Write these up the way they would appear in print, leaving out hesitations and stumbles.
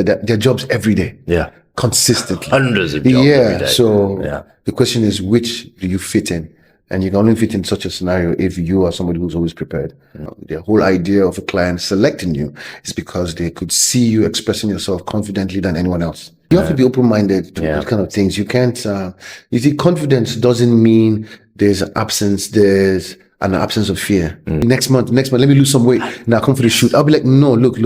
their jobs every day. Yeah. Consistently. Hundreds of jobs every day. So the question is, which do you fit in? And you can only fit in such a scenario if you are somebody who's always prepared. The whole idea of a client selecting you is because they could see you expressing yourself confidently than anyone else. You have to be open-minded to those kind of things. You can't, you see, confidence doesn't mean there's an absence of fear. Next month, let me lose some weight. Now come for the shoot. I'll be like, no, look.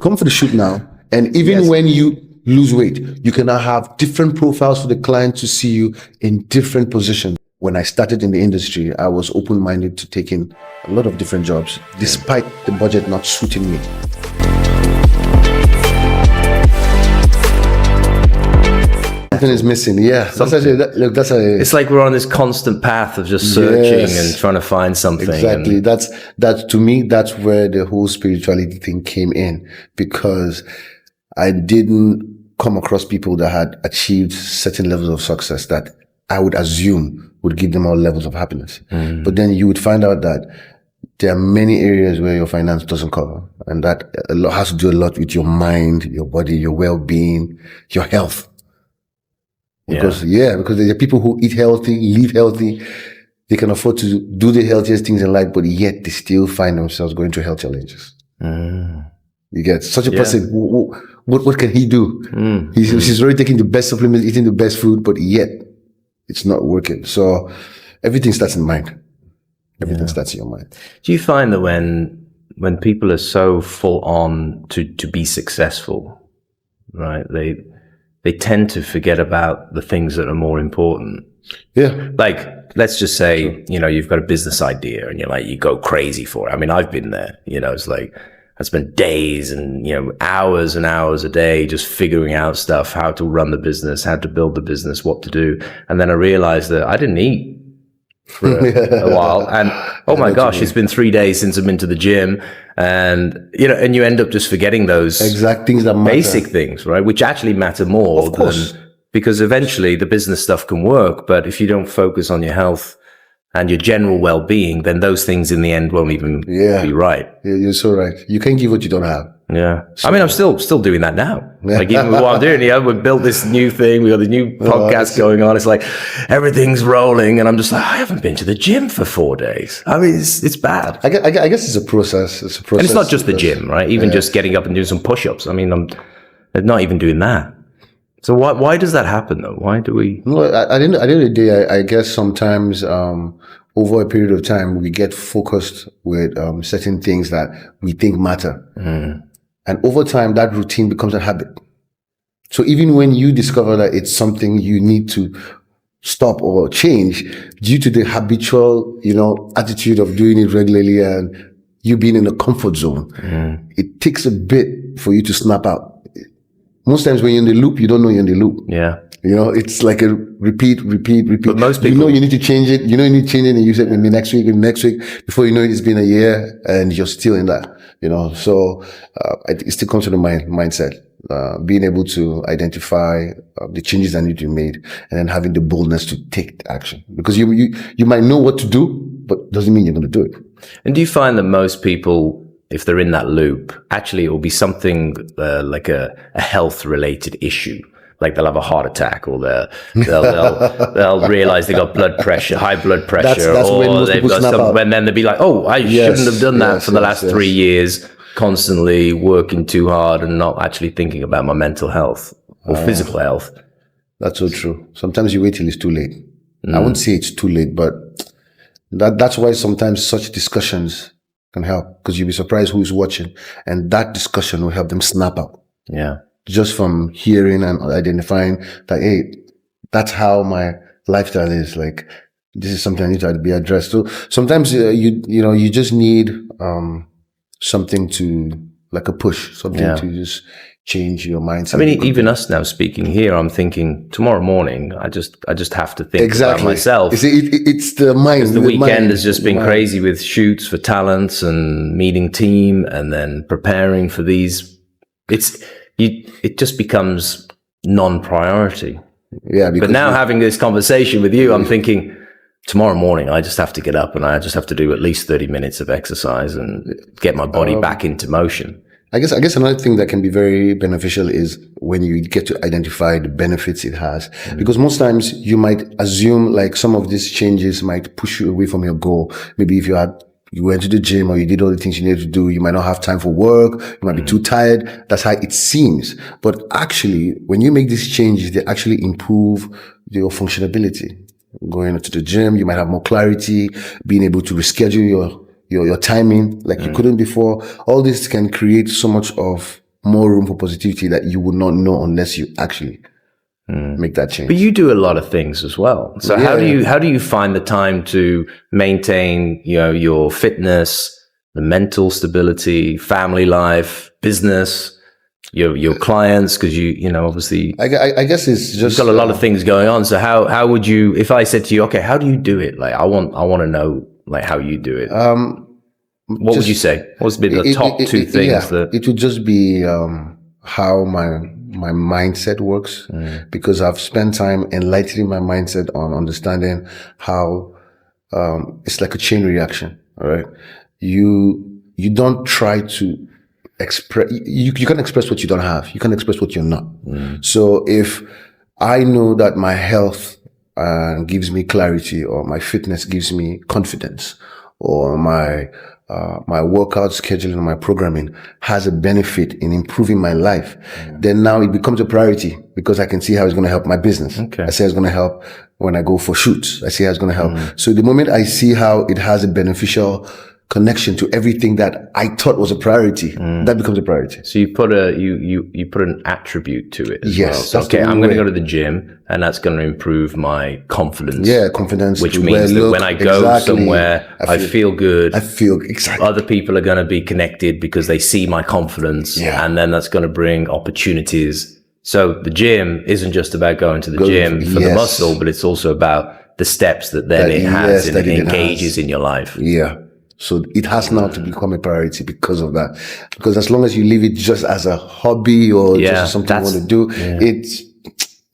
Come for the shoot now. And even when you lose weight, you can now have different profiles for the client to see you in different positions. When I started in the industry, I was open-minded to taking a lot of different jobs, despite the budget not suiting me. Something is missing, It's like we're on this constant path of just searching and trying to find something. Exactly. That's to me, that's where the whole spirituality thing came in, because I didn't come across people that had achieved certain levels of success that I would assume would give them all levels of happiness. But then you would find out that there are many areas where your finance doesn't cover, and that has to do a lot with your mind, your body, your well-being, your health. Because there are people who eat healthy, live healthy, they can afford to do the healthiest things in life, but yet they still find themselves going through health challenges. You get such a person. What can he do? He's already taking the best supplements, eating the best food, but yet it's not working. So everything starts in mind. Everything starts in your mind. Do you find that when people are so full on to be successful, right? They tend to forget about the things that are more important. Yeah. Like, let's just say, you've got a business idea and you go crazy for it. I mean, I've been there, it's like, I spent days and, hours and hours a day just figuring out stuff, how to run the business, how to build the business, what to do. And then I realized that I didn't eat for a while. And, oh my gosh, it's been 3 days since I've been to the gym. And, and you end up just forgetting those exact things that matter. Basic things, right? Which actually matter more because eventually the business stuff can work. But if you don't focus on your health and your general well-being, then those things in the end won't even be right. Yeah, you're so right. You can't give what you don't have. Yeah. So, I mean, I'm still doing that now. Like, even with what I'm doing, we built this new thing. We got the new podcast going on. It's like everything's rolling. And I'm just like, I haven't been to the gym for 4 days. I mean, it's bad. I guess it's a process. It's a process. And it's not just the gym, right? Even just getting up and doing some push-ups. I mean, I'm not even doing that. So why does that happen though? Why do we? No, at the end of the day, I guess sometimes, over a period of time, we get focused with certain things that we think matter. And over time, that routine becomes a habit. So even when you discover that it's something you need to stop or change due to the habitual, attitude of doing it regularly and you being in a comfort zone, it takes a bit for you to snap out. Most times when you're in the loop, you don't know you're in the loop. Yeah. It's like a repeat. But most people, you need to change it. You need to change it, and you say maybe next week. Before you know it, it's been a year, and you're still in that. So it still comes to the mindset, being able to identify the changes that need to be made, and then having the boldness to take action. Because you might know what to do, but doesn't mean you're going to do it. And do you find that most people, if they're in that loop, actually it will be something like a health-related issue? Like they'll have a heart attack, or they'll realize they got high blood pressure, that's or when most they've people got snap something, out. and then they'll be like, "Oh, I shouldn't have done that for the last 3 years, constantly working too hard and not actually thinking about my mental health or physical health." That's so true. Sometimes you wait till it's too late. I wouldn't say it's too late, but that's why sometimes such discussions can help, because you'll be surprised who's watching, and that discussion will help them snap out. Yeah. Just from hearing and identifying that, hey, that's how my lifestyle is. Like, this is something I need to be addressed. So sometimes you just need something to, like a push, something to just change your mindset. I mean, even us now speaking here, I'm thinking tomorrow morning, I just have to think about myself. You see, it's the mind. The weekend has just been crazy with shoots for talents and meeting team and then preparing for these. It just becomes non-priority. Yeah. But now having this conversation with you, I'm thinking tomorrow morning, I just have to get up and I just have to do at least 30 minutes of exercise and get my body back into motion. I guess another thing that can be very beneficial is when you get to identify the benefits it has. Because most times you might assume like some of these changes might push you away from your goal. Maybe if you went to the gym or you did all the things you needed to do, you might not have time for work, you might be too tired. That's how it seems. But actually, when you make these changes, they actually improve your functionability. Going to the gym, you might have more clarity, being able to reschedule your timing like you couldn't before. All this can create so much of more room for positivity that you would not know unless you actually make that change. But you do a lot of things as well. So how do you find the time to maintain, your fitness, the mental stability, family life, business, your clients? Because obviously, I guess it's just you've got a lot of things going on. So how would you, if I said to you, okay, how do you do it? Like I want to know like how you do it. What would you say? What's been the top two things that it would just be how my mindset works, because I've spent time enlightening my mindset on understanding how it's like a chain reaction. All right, you don't try to express. You can't express what you don't have. You can't express what you're not. So if I know that my health gives me clarity, or my fitness gives me confidence, or my workout scheduling and my programming has a benefit in improving my life, then now it becomes a priority because I can see how it's going to help my business. Okay. I see how it's going to help when I go for shoots. I see how it's going to help. So the moment I see how it has a beneficial connection to everything that I thought was a priority, that becomes a priority. So you put you put an attribute to it as well. So, that's the okay, I'm only going to way. go to the gym, and that's going to improve my confidence. Yeah, confidence. Which to means where that look, when I go exactly, somewhere, I feel good. I feel exactly. Other people are going to be connected because they see my confidence, and then that's going to bring opportunities. So the gym isn't just about going to the gym for the muscle, but it's also about the steps that then it has and it engages in your life. Yeah. So it has now to become a priority because of that. Because as long as you leave it just as a hobby or just something you want to do,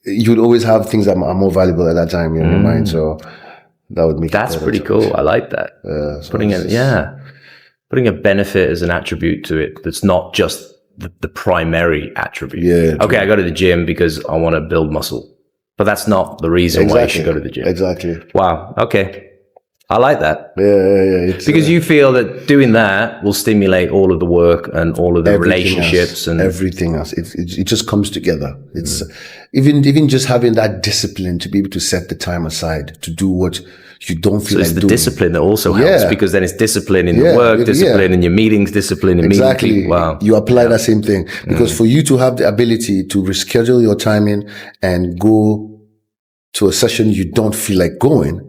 you'd always have things that are more valuable at that time in your mind. So that would make that's pretty cool. I like that. So putting a benefit as an attribute to it that's not just the primary attribute. Yeah. Okay, I go to the gym because I want to build muscle, but that's not the reason why you should go to the gym. Exactly. Wow. Okay. I like that. Yeah. Because you feel that doing that will stimulate all of the work and all of the relationships and everything else. It just comes together. It's even just having that discipline to be able to set the time aside to do what you don't feel like doing. So it's the discipline that also helps, because then it's discipline in the work, discipline in your meetings, discipline in meeting people. Wow. You apply that same thing, because for you to have the ability to reschedule your timing and go to a session you don't feel like going,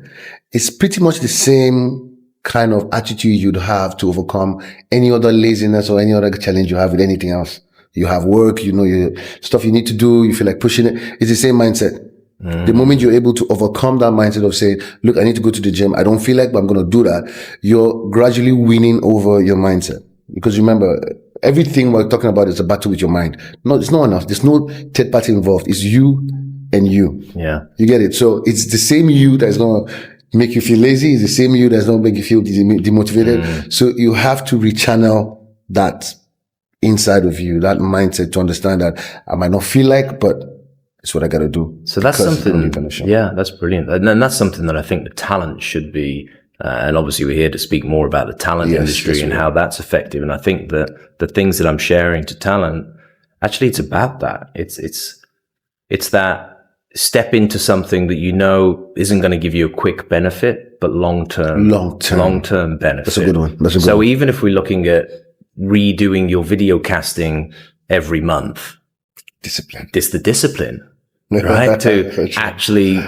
it's pretty much the same kind of attitude you'd have to overcome any other laziness or any other challenge you have with anything else. You have work, your stuff you need to do, you feel like pushing it. It's the same mindset. The moment you're able to overcome that mindset of saying, look, I need to go to the gym. I don't feel like, but I'm going to do that. You're gradually winning over your mindset. Because remember, everything we're talking about is a battle with your mind. No, it's not enough. There's no third party involved. It's you and you. Yeah. You get it? So it's the same you that's going to make you feel lazy. It's the same you that's going to make you feel demotivated. So you have to rechannel that inside of you, that mindset, to understand that I might not feel like, but it's what I got to do. So that's something, that's brilliant. And then that's something that I think the talent should be, and obviously we're here to speak more about the talent industry and how that's effective. And I think that the things that I'm sharing to talent, actually it's about that. It's that step into something that isn't going to give you a quick benefit, but long-term benefit. That's a good one. So even if we're looking at redoing your video casting every month, discipline. It's the discipline, right? To actually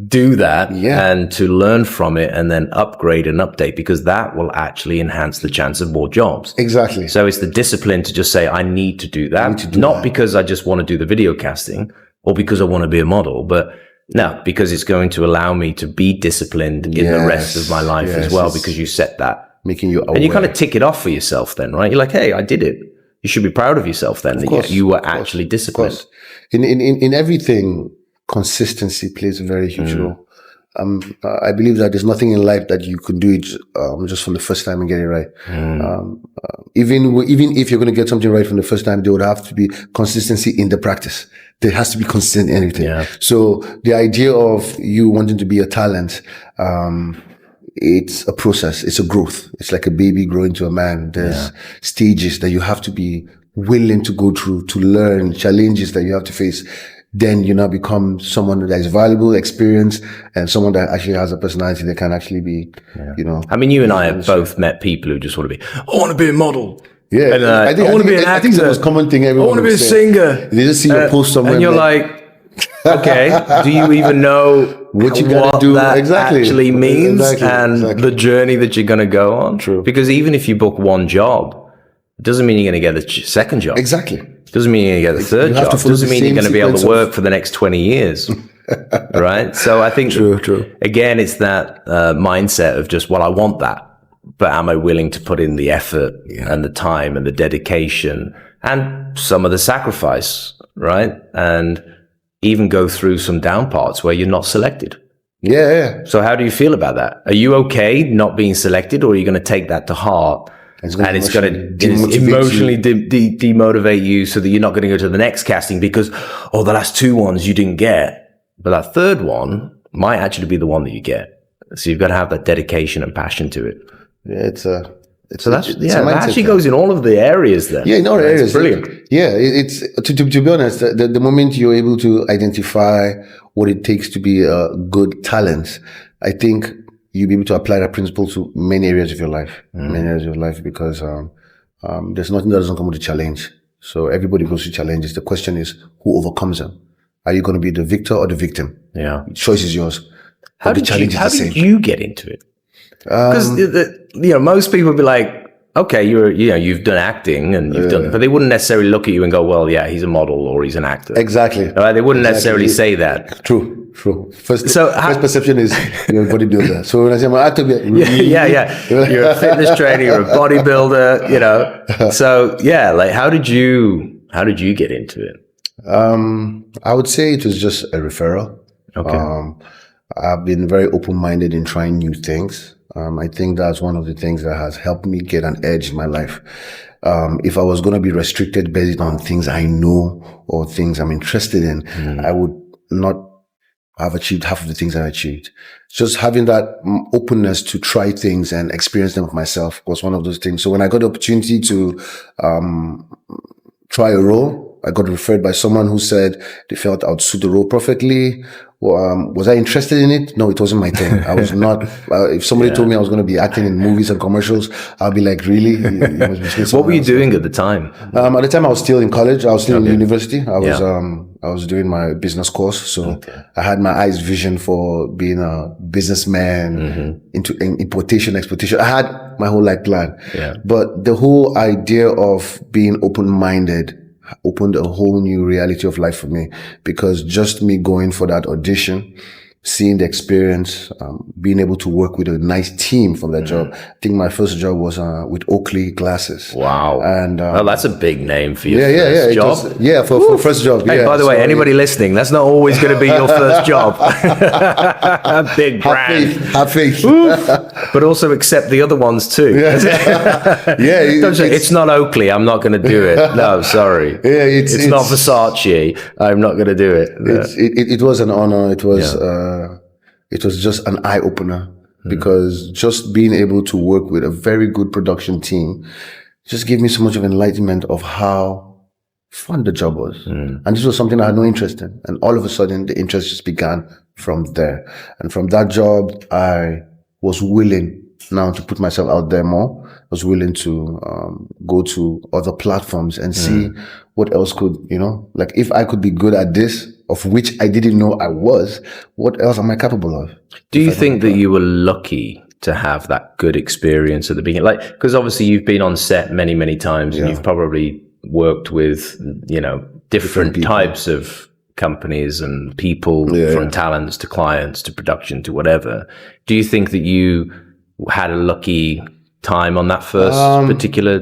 do that and to learn from it and then upgrade and update, because that will actually enhance the chance of more jobs. Exactly. So it's the discipline to just say, I need to do that. Not because I just want to do the video casting or because I want to be a model, but no, because it's going to allow me to be disciplined in the rest of my life as well, because you set that. Making you aware. And you kind of tick it off for yourself then, right? You're like, hey, I did it. You should be proud of yourself then. You were actually disciplined. In everything, consistency plays a very huge role. I believe that there's nothing in life that you can do it just from the first time and get it right. Even if you're going to get something right from the first time, there would have to be consistency in the practice. There has to be consistent in everything. Yeah. So the idea of you wanting to be a talent, it's a process. It's a growth. It's like a baby growing to a man. There's stages that you have to be willing to go through, to learn, challenges that you have to face. Then you now become someone that is valuable, experienced, and someone that actually has a personality that can actually be, I mean, you and I have both met people who just want to be, I want to be a model. Yeah. And, I want to be an actor. I think it's the most common thing everyone I want to be a singer. They just see your post somewhere. And you're like, okay, do you even know what you got to do that exactly actually means the journey that you're going to go on? True. Because even if you book one job, it doesn't mean you're going to get the second job. Exactly. Doesn't mean you're going to get the third job. Doesn't mean you're going to be able to work for the next 20 years. Right? So I think, true. Again, it's that mindset of just, well, I want that, but am I willing to put in the effort and the time and the dedication and some of the sacrifice, right? And even go through some down parts where you're not selected. Yeah. So how do you feel about that? Are you okay not being selected, or are you going to take that to heart? It's going to emotionally demotivate you so that you're not going to go to the next casting because, the last two ones you didn't get. But that third one might actually be the one that you get. So you've got to have that dedication and passion to it. Yeah, that actually goes in all of the areas there. Yeah, in all areas. Brilliant. It's to be honest, the moment you're able to identify what it takes to be a good talent, I think you'll be able to apply that principle to many areas of your life, because there's nothing that doesn't come with a challenge. So everybody goes through challenges. The question is, who overcomes them? Are you going to be the victor or the victim? Yeah. The choice is yours. How did you get into it? Because most people be like, okay, you've done acting and you've done, but they wouldn't necessarily look at you and go, well, yeah, he's a model or he's an actor. Exactly. Right? They wouldn't necessarily say that. True. First perception is you're a bodybuilder. So when I say I'm an actor, you're a fitness trainer, you're a bodybuilder, So how did you get into it? I would say it was just a referral. Okay. I've been very open-minded in trying new things. I think that's one of the things that has helped me get an edge in my life. If I was going to be restricted based on things I know or things I'm interested in, I would not have achieved half of the things I achieved. Just having that openness to try things and experience them myself was one of those things. So when I got the opportunity to try a role, I got referred by someone who said they felt I would suit the role perfectly. Was I interested in it? No, it wasn't my thing. I was not. If somebody told me I was going to be acting in movies and commercials, I'll be like, really? What were you doing at the time? At the time, I was still in college. I was still in university. I was doing my business course. So I had my eyes vision for being a businessman into importation, exportation. I had my whole life plan. Yeah. But the whole idea of being open-minded opened a whole new reality of life for me, because just me going for that audition, seeing the experience, being able to work with a nice team from that job. I think my first job was with Oakley glasses. Wow. And that's a big name for your first job. For first job. Hey, by the way, anybody listening, that's not always going to be your first job. Big brand. Have faith. But also accept the other ones too. Don't say, it's not Oakley, I'm not going to do it. No, sorry. It's not Versace, I'm not going to do it. It was an honor. It was just an eye opener, because just being able to work with a very good production team just gave me so much of enlightenment of how fun the job was. And this was something I had no interest in. And all of a sudden the interest just began from there. And from that job, I was willing now to put myself out there more. I was willing to go to other platforms and see what else could, like if I could be good at this, of which I didn't know I was, what else am I capable of? Do you think that you were lucky to have that good experience at the beginning? Like, because obviously you've been on set many, many times and you've probably worked with, different types of companies and people, from talents to clients to production to whatever. Do you think that you had a lucky time on that first particular?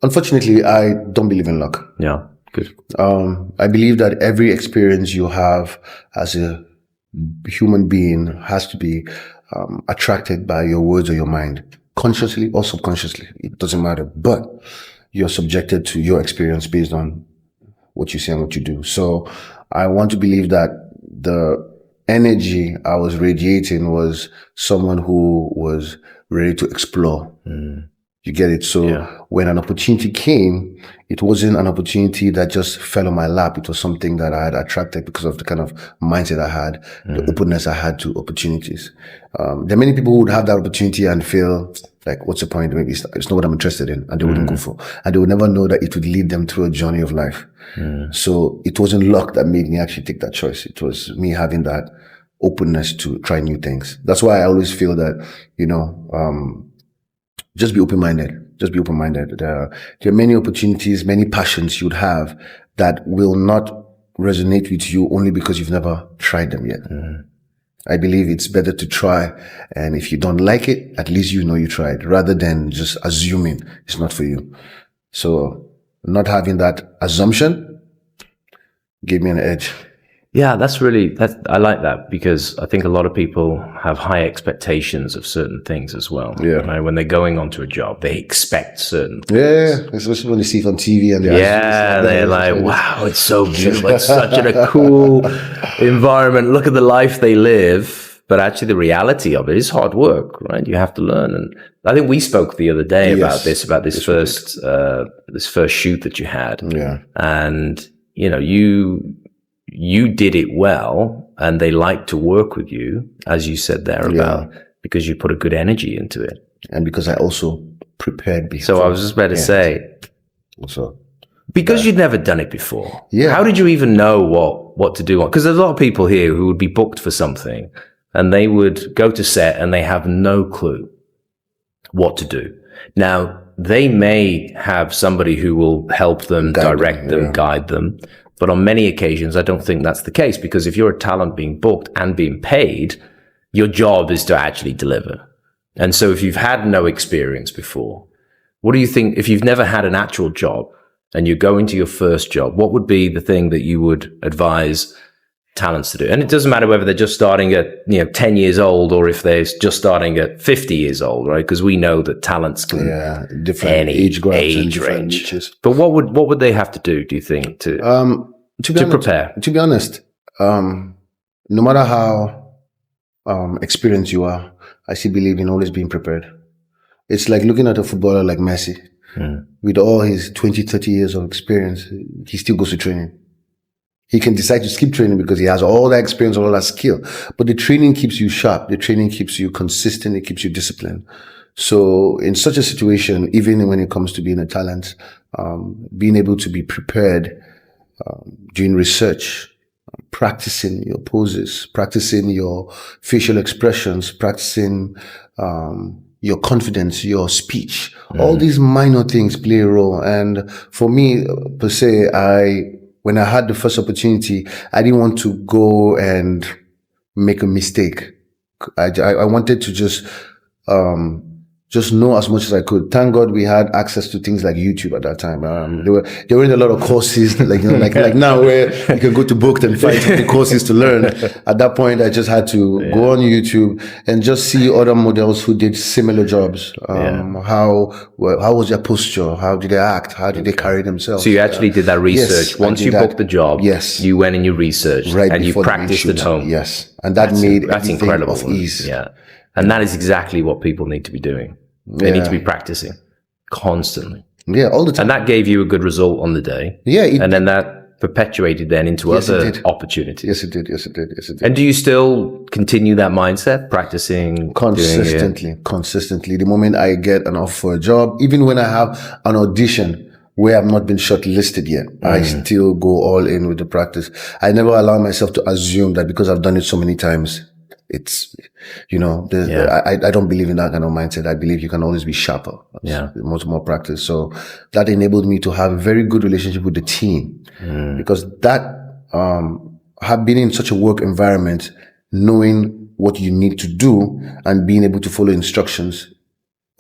Unfortunately, I don't believe in luck. Yeah, good. I believe that every experience you have as a human being has to be attracted by your words or your mind, consciously or subconsciously. It doesn't matter, but you're subjected to your experience based on what you say and what you do. So I want to believe that the energy I was radiating was someone who was ready to explore. You get it? So when an opportunity came, it wasn't an opportunity that just fell on my lap. It was something that I had attracted because of the kind of mindset I had, the openness I had to opportunities. There are many people who would have that opportunity and feel like, what's the point? Maybe it's not what I'm interested in, and they wouldn't go for. And they would never know that it would lead them through a journey of life. So it wasn't luck that made me actually take that choice. It was me having that openness to try new things. That's why I always feel that, just be open-minded. Just be open-minded. There are many opportunities, many passions you'd have that will not resonate with you only because you've never tried them yet. I believe it's better to try. And if you don't like it, at least you know you tried, rather than just assuming it's not for you. So not having that assumption gave me an edge. Yeah, I like that, because I think a lot of people have high expectations of certain things as well. Yeah. Right? When they're going onto a job, they expect certain things. Yeah, especially when you see it on TV and they're like, wow, it's so beautiful. It's such a cool environment. Look at the life they live. But actually the reality of it is hard work, right? You have to learn. And I think we spoke the other day about this first shoot that you had. Yeah. And, you did it well, and they like to work with you, as you said there, about because you put a good energy into it. And because I also prepared before. So I was just about to say, so, because you'd never done it before. Yeah. How did you even know what to do? Because there's a lot of people here who would be booked for something, and they would go to set and they have no clue what to do. Now, they may have somebody who will help them, direct them, guide them. But on many occasions, I don't think that's the case, because if you're a talent being booked and being paid, your job is to actually deliver. And so if you've had no experience before, what do you think, if you've never had an actual job and you're going to your first job, what would be the thing that you would advise talents to do? And it doesn't matter whether they're just starting at 10 years old or if they're just starting at 50 years old, right? Because we know that talents can different age groups and different niches. But what would they have to do you think to prepare? To be honest, no matter how experienced you are, I still believe in always being prepared. It's like looking at a footballer like Messi. With all his 20, 30 years of experience, he still goes to training. He can decide to skip training because he has all that experience, all that skill. But the training keeps you sharp. The training keeps you consistent. It keeps you disciplined. So in such a situation, even when it comes to being a talent, being able to be prepared, doing research, practicing your poses, practicing your facial expressions, practicing your confidence, your speech, all these minor things play a role. And for me, per se, when I had the first opportunity, I didn't want to go and make a mistake. I wanted to just know as much as I could. Thank God we had access to things like YouTube at that time. There were a lot of courses, like now, where you can go to books and find the courses to learn. At that point, I just had to go on YouTube and just see other models who did similar jobs. How was their posture? How did they act? How did they carry themselves? So you actually did that research. Yes, once you booked the job, you went and you researched, and you practiced at home. Yes, and that's everything incredible of ease. Yeah, and that is exactly what people need to be doing. They need to be practicing constantly. Yeah, all the time. And that gave you a good result on the day. Yeah. And then that perpetuated then into other opportunities. Yes, it did. And do you still continue that mindset, practicing? Consistently. The moment I get an offer for a job, even when I have an audition where I've not been shortlisted yet, I still go all in with the practice. I never allow myself to assume that because I've done it so many times, it's, I don't believe in that kind of mindset. I believe you can always be sharper. More practice. So that enabled me to have a very good relationship with the team, because that, have been in such a work environment, knowing what you need to do and being able to follow instructions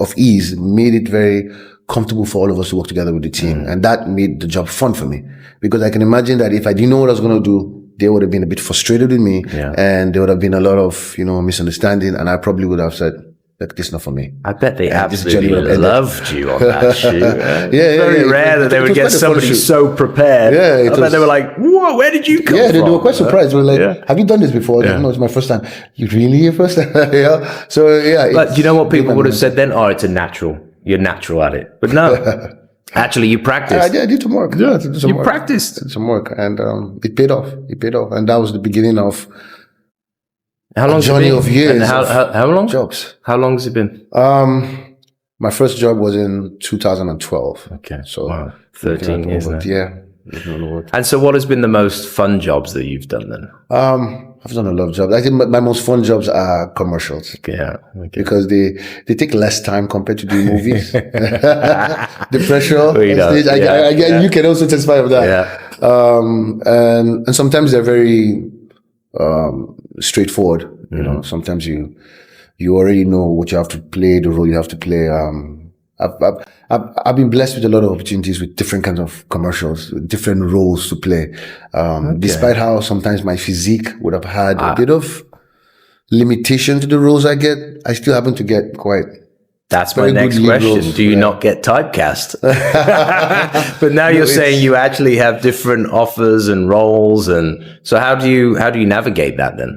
of ease made it very comfortable for all of us to work together with the team. And that made the job fun for me, because I can imagine that if I didn't know what I was going to do, they would have been a bit frustrated with me, Yeah. and there would have been a lot of, misunderstanding, and I probably would have said, "Look, this is not for me." I bet they And this journey absolutely would have ended. loved you on that shoot. Yeah, It's very rare that they It would was get quite a fun somebody shoot. so prepared. Yeah, I it bet was- they were like, "Whoa, where did you come Yeah, from?" they were quite surprised. They were like, Yeah. "Have you done this before?" Yeah. No, it's my first time. You really your first time? Yeah. So yeah. But do you know what people it's- would have said then? Oh, it's a natural. You're natural at it. But no, actually, you practiced. I did some work. Yeah, I did some You work. practiced. Did some work, and it paid off. It paid off, and that was the beginning of How long journey of years And how long? jobs. How long has it been? My first job was in 2012. Okay. So Wow. 13 years now. Yeah. And so what has been the most fun jobs that you've done then? I've done a lot of jobs. I think my most fun jobs are commercials. Yeah. Okay. Because they take less time compared to doing movies. The pressure. We know, on stage, yeah, yeah. You can also testify of that. Yeah. And sometimes they're very straightforward. You know, sometimes you already know what you have to play, the role you have to play. I've been blessed with a lot of opportunities with different kinds of commercials, with different roles to play. Despite how sometimes my physique would have had a bit of limitation to the roles I get, I still happen to get quite. That's my Very good next lead question. roles, Do you yeah. not get typecast? But now you're saying you actually have different offers and roles, and so how do you navigate that then?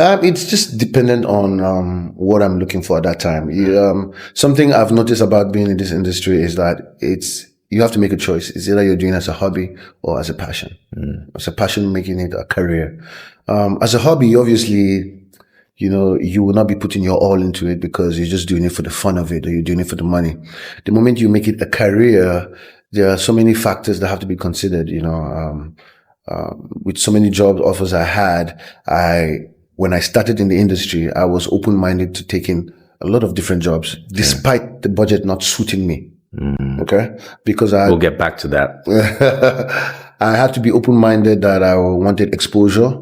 It's just dependent on what I'm looking for at that time. Something I've noticed about being in this industry is that you have to make a choice. It's either you're doing it as a hobby or as a passion. As a passion, making it a career. As a hobby, obviously, you will not be putting your all into it because you're just doing it for the fun of it, or you're doing it for the money. The moment you make it a career, there are so many factors that have to be considered. With so many job offers I had, when I started in the industry, I was open-minded to taking a lot of different jobs, despite the budget not suiting me. Okay, because We'll get back to that. I had to be open-minded that I wanted exposure.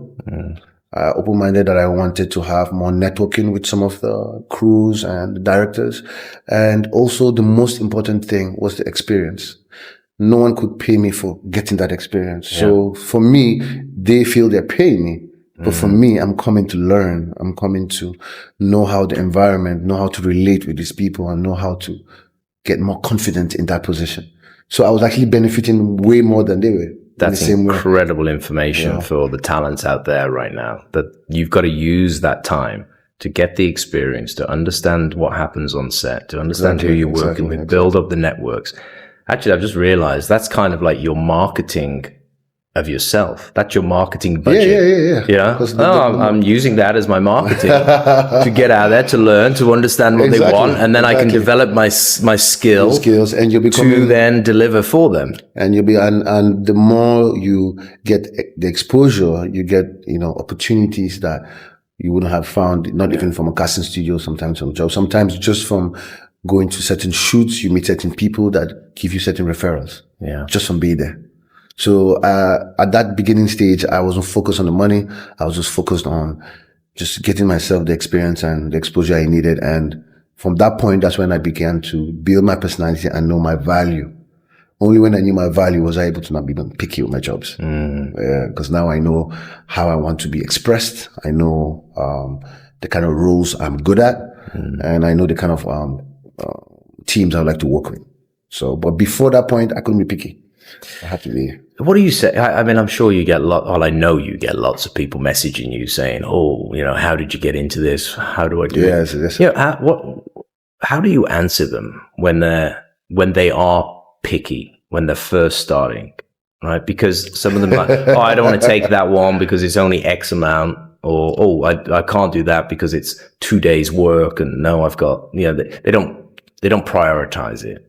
Open-minded that I wanted to have more networking with some of the crews and the directors. And also the most important thing was the experience. No one could pay me for getting that experience. Yeah. So for me, they feel they're paying me. But for me, I'm coming to learn. I'm coming to know how the environment, know how to relate with these people, and know how to get more confident in that position. So I was actually benefiting way more than they were. That's incredible information for the talents out there right now, that you've got to use that time to get the experience, to understand what happens on set, to understand who you're working with, build up the networks. Actually, I've just realized that's kind of like your marketing of yourself. That's your marketing budget. Yeah. I'm using that as my marketing to get out there, to learn, to understand what they want, and then I can develop my skills, and you'll be to then deliver for them. And you'll be, and the more you get the exposure, you get, opportunities that you wouldn't have found, not even from a casting studio, sometimes from jobs, sometimes just from going to certain shoots, you meet certain people that give you certain referrals. Yeah. Just from being there. So, at that beginning stage, I wasn't focused on the money. I was just focused on just getting myself the experience and the exposure I needed. And from that point, that's when I began to build my personality and know my value. Only when I knew my value was I able to not be picky with my jobs. Because now I know how I want to be expressed. I know, the kind of roles I'm good at. And I know the kind of, teams I would like to work with. So, but before that point, I couldn't be picky. I had to be. What do you say? I mean, I'm sure you get I know you get lots of people messaging you saying, "Oh, how did you get into this? How do I do it?" Yes. How do you answer them when they are picky, when they're first starting, right? Because some of them are like, "Oh, I don't want to take that one because it's only X amount," or "Oh, I can't do that because it's 2 days work," and no, I've got they don't prioritize it.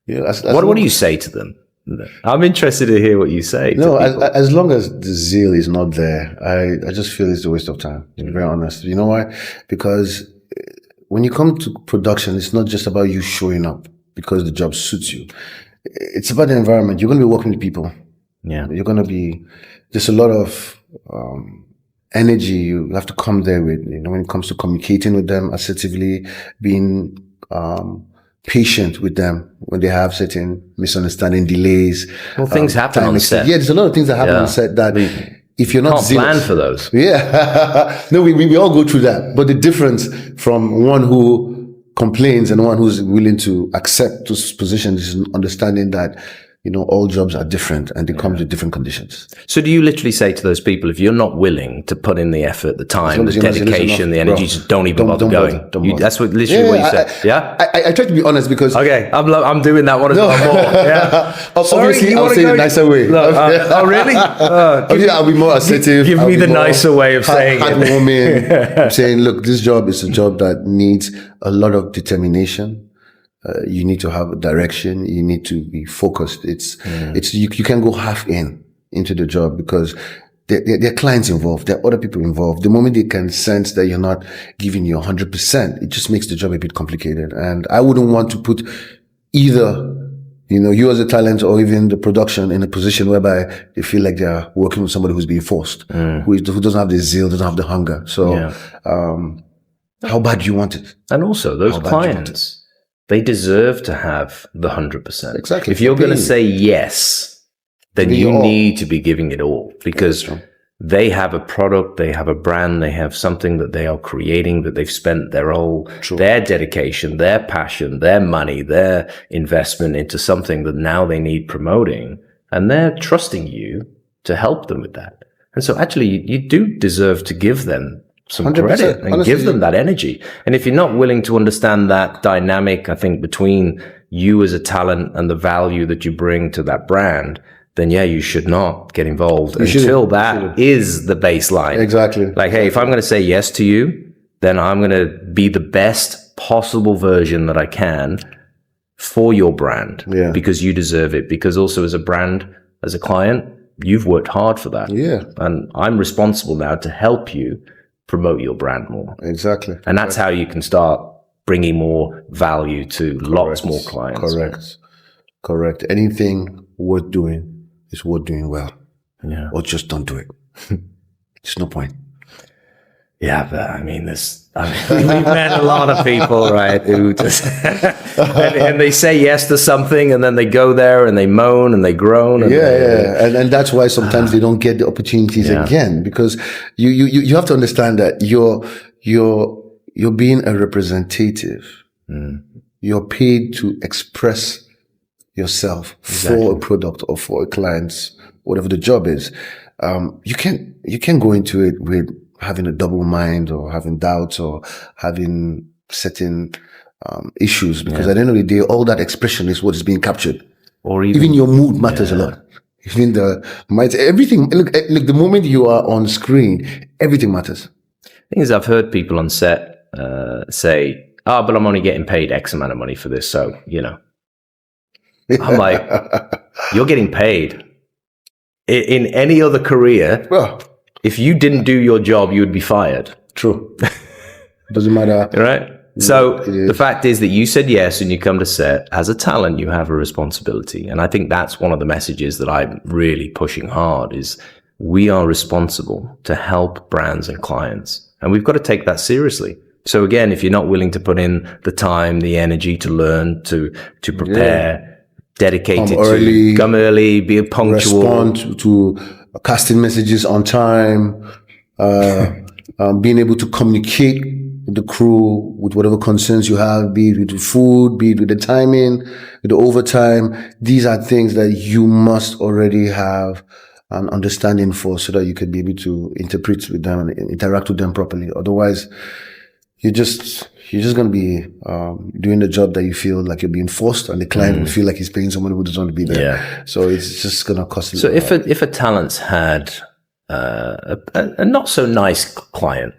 Yeah. What do you say to them? I'm interested to hear what you say. No, as long as the zeal is not there, I just feel it's a waste of time, to be very honest. You know why? Because when you come to production, it's not just about you showing up because the job suits you. It's about the environment. You're going to be working with people. Yeah. You're going to be, there's a lot of energy you have to come there with, when it comes to communicating with them assertively, being patient with them when they have certain misunderstanding, delays. Well, things happen on set. Yeah, there's a lot of things that happen on set that if you're not Can't plan zealous, for those. yeah, no, we all go through that. But the difference from one who complains and one who's willing to accept those positions is understanding that, all jobs are different and they come with different conditions. So do you literally say to those people, if you're not willing to put in the effort, the time, the dedication, the energy, just don't even bother going? That's literally what you said. Yeah? I try to be honest because... Okay, I'm doing that one as well more. Yeah. Obviously, I'll say it in a nicer way. Look, oh, really? I'll be more assertive. Give me the nicer way of saying it. Heartwarming. I'm saying, look, this job is a job that needs a lot of determination. You need to have a direction. You need to be focused. You can go half into the job because there are clients involved. There are other people involved. The moment they can sense that you're not giving you 100%, it just makes the job a bit complicated. And I wouldn't want to put either, you as a talent or even the production in a position whereby they feel like they're working with somebody who's being forced, who doesn't have the zeal, doesn't have the hunger. So, how bad do you want it? And also those clients, they deserve to have the 100%. Exactly. If you're going to say yes, then you need to be giving it all because they have a product, they have a brand, they have something that they are creating, that they've spent their dedication, their passion, their money, their investment into something that now they need promoting, and they're trusting you to help them with that. And so actually you do deserve to give them some credit and honestly, give them that energy. And if you're not willing to understand that dynamic, I think, between you as a talent and the value that you bring to that brand, then you should not get involved until that is the baseline. Exactly. Like, hey, if I'm going to say yes to you, then I'm going to be the best possible version that I can for your brand because you deserve it. Because also as a brand, as a client, you've worked hard for that. Yeah. And I'm responsible now to help you promote your brand more. Exactly. And that's how you can start bringing more value to lots more clients. Correct. Anything worth doing is worth doing well. Yeah. Or just don't do it. There's no point. Yeah, but we've met a lot of people, right, who just and they say yes to something and then they go there and they moan and they groan. And and that's why sometimes they don't get the opportunities again, because you have to understand that you're being a representative. You're paid to express yourself for a product or for a client, whatever the job is. You can't go into it with having a double mind or having doubts or having certain issues, because at the end of the day, all that expression is what is being captured. Or even your mood matters a lot. Even everything. Look, the moment you are on screen, everything matters. The thing is, I've heard people on set say, but I'm only getting paid X amount of money for this, so, I'm like, you're getting paid. In any other career, if you didn't do your job, you would be fired. True. Doesn't matter. Right? So the fact is that you said yes and you come to set. As a talent, you have a responsibility. And I think that's one of the messages that I'm really pushing hard is we are responsible to help brands and clients. And we've got to take that seriously. So again, if you're not willing to put in the time, the energy to learn, to prepare, dedicated to come early, be punctual. Respond to casting messages on time, being able to communicate with the crew with whatever concerns you have, be it with the food, be it with the timing, with the overtime. These are things that you must already have an understanding for, so that you can be able to interpret with them and interact with them properly. Otherwise, you're just going to be doing the job that you feel like you're being forced, and the client will feel like he's paying someone who doesn't want to be there. Yeah. So it's just going to cost. So if a talent's had a not so nice client,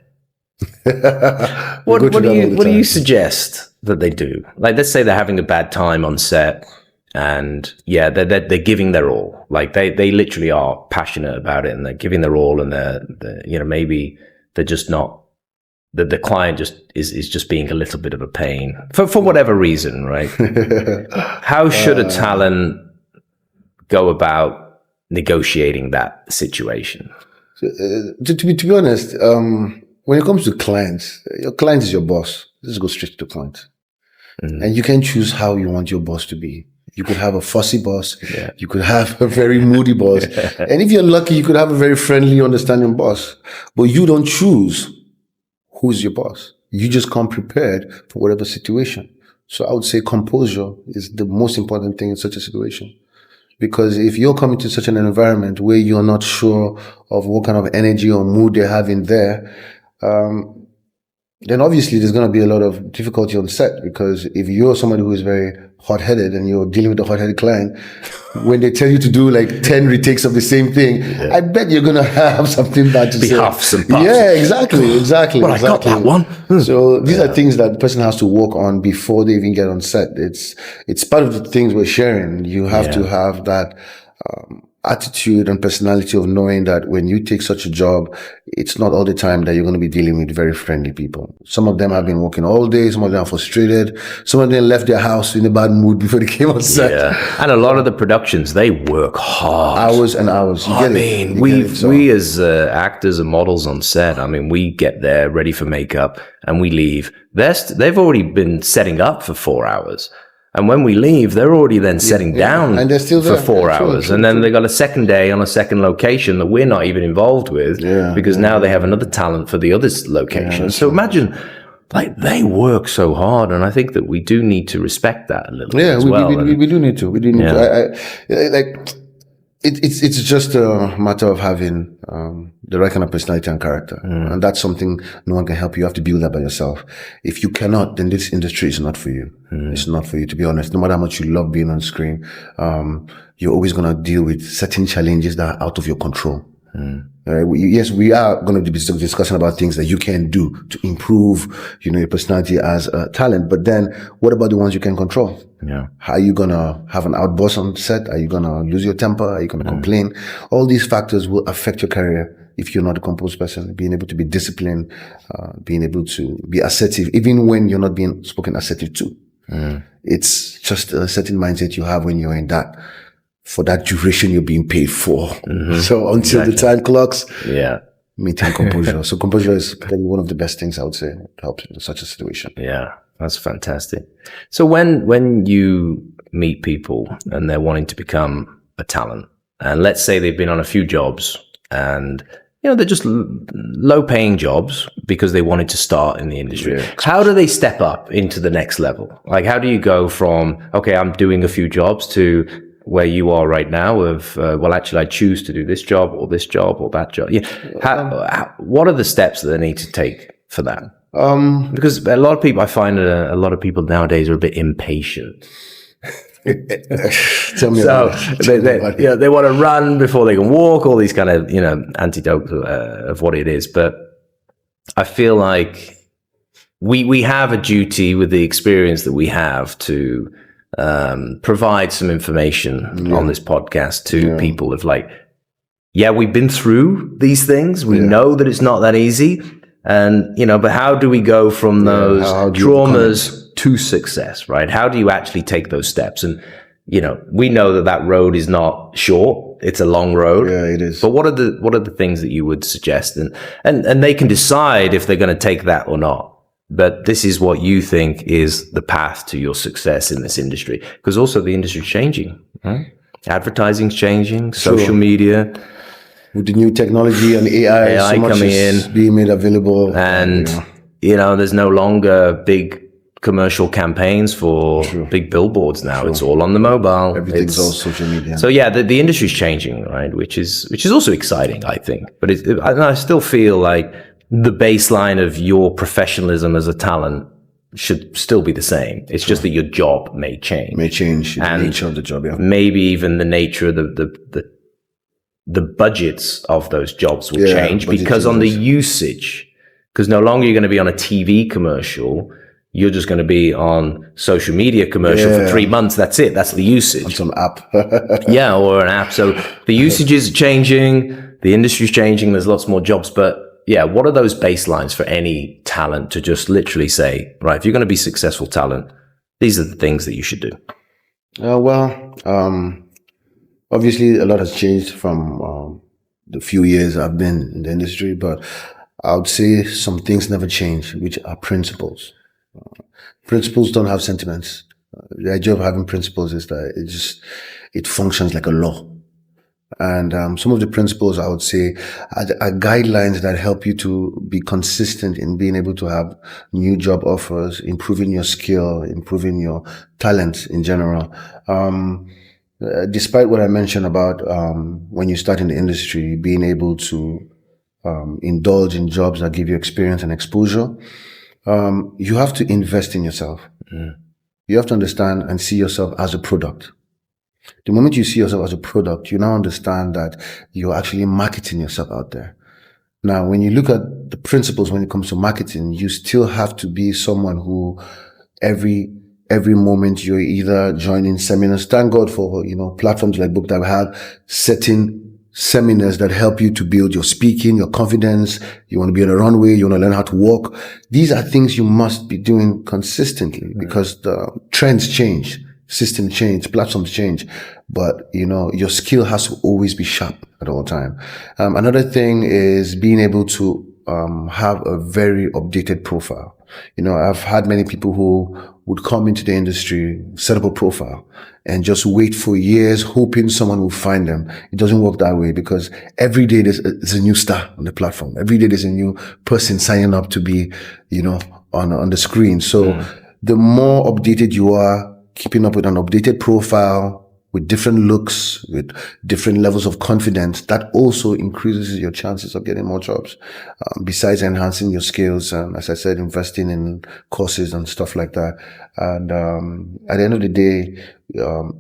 what do you suggest that they do? Like, let's say they're having a bad time on set, and they're giving their all. Like they literally are passionate about it, and they're giving their all, and they're maybe they're just not. The client just is just being a little bit of a pain for whatever reason, right? How should a talent go about negotiating that situation? To be honest, when it comes to clients, your client is your boss. Let's go straight to the client. And you can choose how you want your boss to be. You could have a fussy boss. You could have a very moody boss. And if you're lucky, you could have a very friendly, understanding boss. But you don't choose who's your boss. You just come prepared for whatever situation. So I would say composure is the most important thing in such a situation. Because if you're coming to such an environment where you're not sure of what kind of energy or mood they're having there, then obviously there's going to be a lot of difficulty on set. Because if you're somebody who is very hot-headed and you're dealing with a hot-headed client, when they tell you to do like 10 retakes of the same thing, I bet you're going to have something bad to say. Huffs and puffs. Yeah, exactly. Well, I got that one. So these are things that the person has to work on before they even get on set. It's part of the things we're sharing. You have to have that attitude and personality of knowing that when you take such a job, it's not all the time that you're going to be dealing with very friendly people. Some of them have been working all day. Some of them are frustrated. Some of them left their house in a bad mood before they came on set. Yeah. And a lot of the productions, they work hard. Hours and hours. We as actors and models on set, I mean, we get there ready for makeup and we leave. They've already been setting up for 4 hours. And when we leave, they're already then setting down and they're still there for 4 hours. And then they got a second day on a second location that we're not even involved with because now they have another talent for the other location. So imagine, like, they work so hard. And I think that we do need to respect that a little bit as well. We do need to. We do need to. It's just a matter of having the right kind of personality and character. And that's something no one can help you. You have to build that by yourself. If you cannot, then this industry is not for you. It's not for you, to be honest. No matter how much you love being on screen, you're always going to deal with certain challenges that are out of your control. Yes, we are going to be discussing about things that you can do to improve, your personality as a talent. But then what about the ones you can control? Yeah. Are you going to have an outburst on set? Are you going to lose your temper? Are you going to complain? All these factors will affect your career if you're not a composed person. Being able to be disciplined, being able to be assertive, even when you're not being spoken assertive to. It's just a certain mindset you have when you're in that, for that duration you're being paid for. So until the time clocks, maintain composure. So composure is probably one of the best things I would say to help in such a situation. Yeah, that's fantastic. So when you meet people and they're wanting to become a talent, and let's say they've been on a few jobs and they're just low-paying jobs because they wanted to start in the industry. How do they step up into the next level? Like, how do you go from, okay, I'm doing a few jobs, to where you are right now of, well, actually, I choose to do this job or that job? What are the steps that they need to take for that? Because a lot of people, I find a lot of people nowadays are a bit impatient. Tell me they want to run before they can walk, all these kind of antidotes of what it is. But I feel like we have a duty with the experience that we have to provide some information on this podcast to people of like, we've been through these things, we know that it's not that easy, and but how do we go from those traumas to success, right? How do you actually take those steps? And we know that road is not short, it's a long road. Yeah, it is. But what are the things that you would suggest, and they can decide if they're going to take that or not? But this is what you think is the path to your success in this industry, because also the industry is changing, right? Advertising's changing, social media, with the new technology and AI so much coming in, being made available, and there's no longer big commercial campaigns for big billboards now. It's all on the mobile. Everything's all social media. So the industry's changing, right? Which is also exciting, I think. But I still feel like the baseline of your professionalism as a talent should still be the same. It's just that your job may change. The nature of the job, maybe even the nature of the budgets of those jobs will change, because on the usage, because no longer you're going to be on a TV commercial, you're just going to be on social media commercial for 3 months. That's it. That's the usage. On some app. Or an app. So the usage is changing. The industry's changing. There's lots more jobs. But what are those baselines for any talent to just literally say, right, if you're going to be successful talent, these are the things that you should do? Obviously a lot has changed from the few years I've been in the industry, but I would say some things never change, which are principles. Principles don't have sentiments. The idea of having principles is that it functions like a law. And some of the principles I would say are guidelines that help you to be consistent in being able to have new job offers, improving your skill, improving your talent in general. Despite what I mentioned about when you start in the industry, being able to indulge in jobs that give you experience and exposure, you have to invest in yourself. You have to understand and see yourself as a product. The moment you see yourself as a product, you now understand that you're actually marketing yourself out there. Now, when you look at the principles when it comes to marketing, you still have to be someone who every moment you're either joining seminars. Thank God for, platforms like Book that have certain seminars that help you to build your speaking, your confidence. You want to be on a runway. You want to learn how to walk. These are things you must be doing consistently because the trends change, systems change, platforms change. But, your skill has to always be sharp at all time. Another thing is being able to have a very updated profile. I've had many people who would come into the industry, set up a profile, and just wait for years, hoping someone will find them. It doesn't work that way because every day there's a new star on the platform. Every day there's a new person signing up to be, on the screen. So the more updated you are, keeping up with an updated profile, with different looks, with different levels of confidence, that also increases your chances of getting more jobs. Besides enhancing your skills, as I said, investing in courses and stuff like that. And at the end of the day,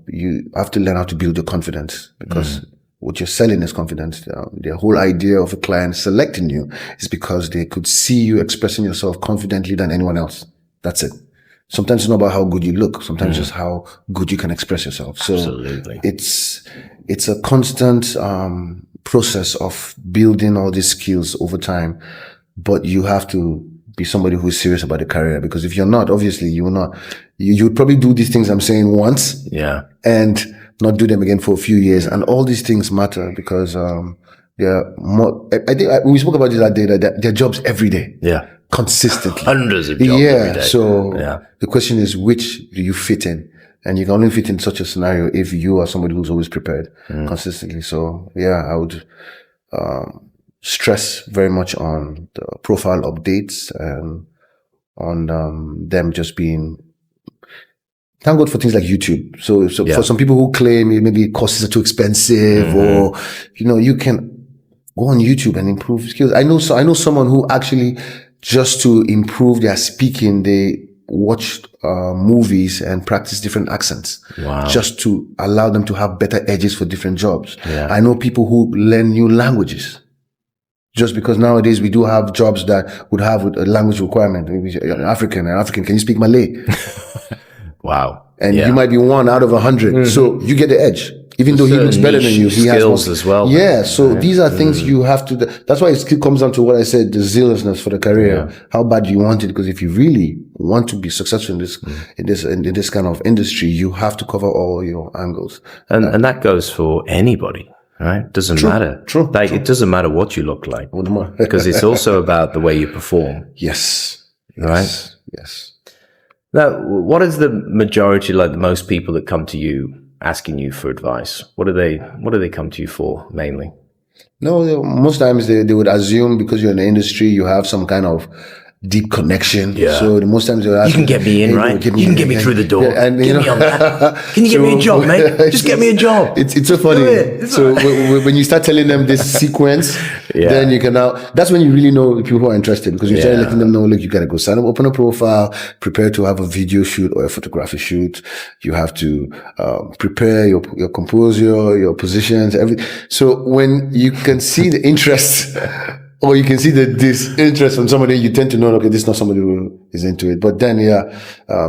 you have to learn how to build your confidence because what you're selling is confidence. The whole idea of a client selecting you is because they could see you expressing yourself confidently than anyone else. That's it. Sometimes it's not about how good you look. Sometimes just how good you can express yourself. So Absolutely. it's a constant process of building all these skills over time. But you have to be somebody who's serious about the career because if you're not, obviously you will not. You would probably do these things I'm saying once, and not do them again for a few years. And all these things matter because they're more. I think we spoke about this that day. That they're jobs every day. Consistently. Hundreds of jobs every day. So the question is, which do you fit in? And you can only fit in such a scenario if you are somebody who's always prepared consistently. So I would stress very much on the profile updates and on them just being. Thank God for things like YouTube. So for some people who claim maybe courses are too expensive or you can go on YouTube and improve skills. I know someone who actually, just to improve their speaking, they watched movies and practiced different accents. Wow. Just to allow them to have better edges for different jobs. I know people who learn new languages. Just because nowadays we do have jobs that would have a language requirement. Maybe African, can you speak Malay? Wow. And you might be 1 out of 100. So you get the edge. Even though he looks better than you, he has skills as well. So these are things you have to. That's why it still comes down to what I said: the zealousness for the career. How bad do you want it? Because if you really want to be successful in this kind of industry, you have to cover all your angles. And that goes for anybody, right? Doesn't matter. True. It doesn't matter what you look like, because it's also about the way you perform. Yes. Right. Yes. Now, what is the majority, like the most people that come to you asking you for advice? What do they come to you for mainly? No, most times they would assume because you're in the industry, you have some kind of deep connection. So most times they'll ask, you can get me in, right? You can get me through the door. And get me on that. Can you get me a job, mate? Just get me a job. It's so funny. So when you start telling them this sequence, then you can now, that's when you really know people who are interested, because you start letting them know, look, you got to go sign up, open a profile, prepare to have a video shoot or a photography shoot. You have to prepare your composure, your positions, everything. So when you can see the interest or you can see the disinterest from somebody, you tend to know, okay, this is not somebody who is into it. But then,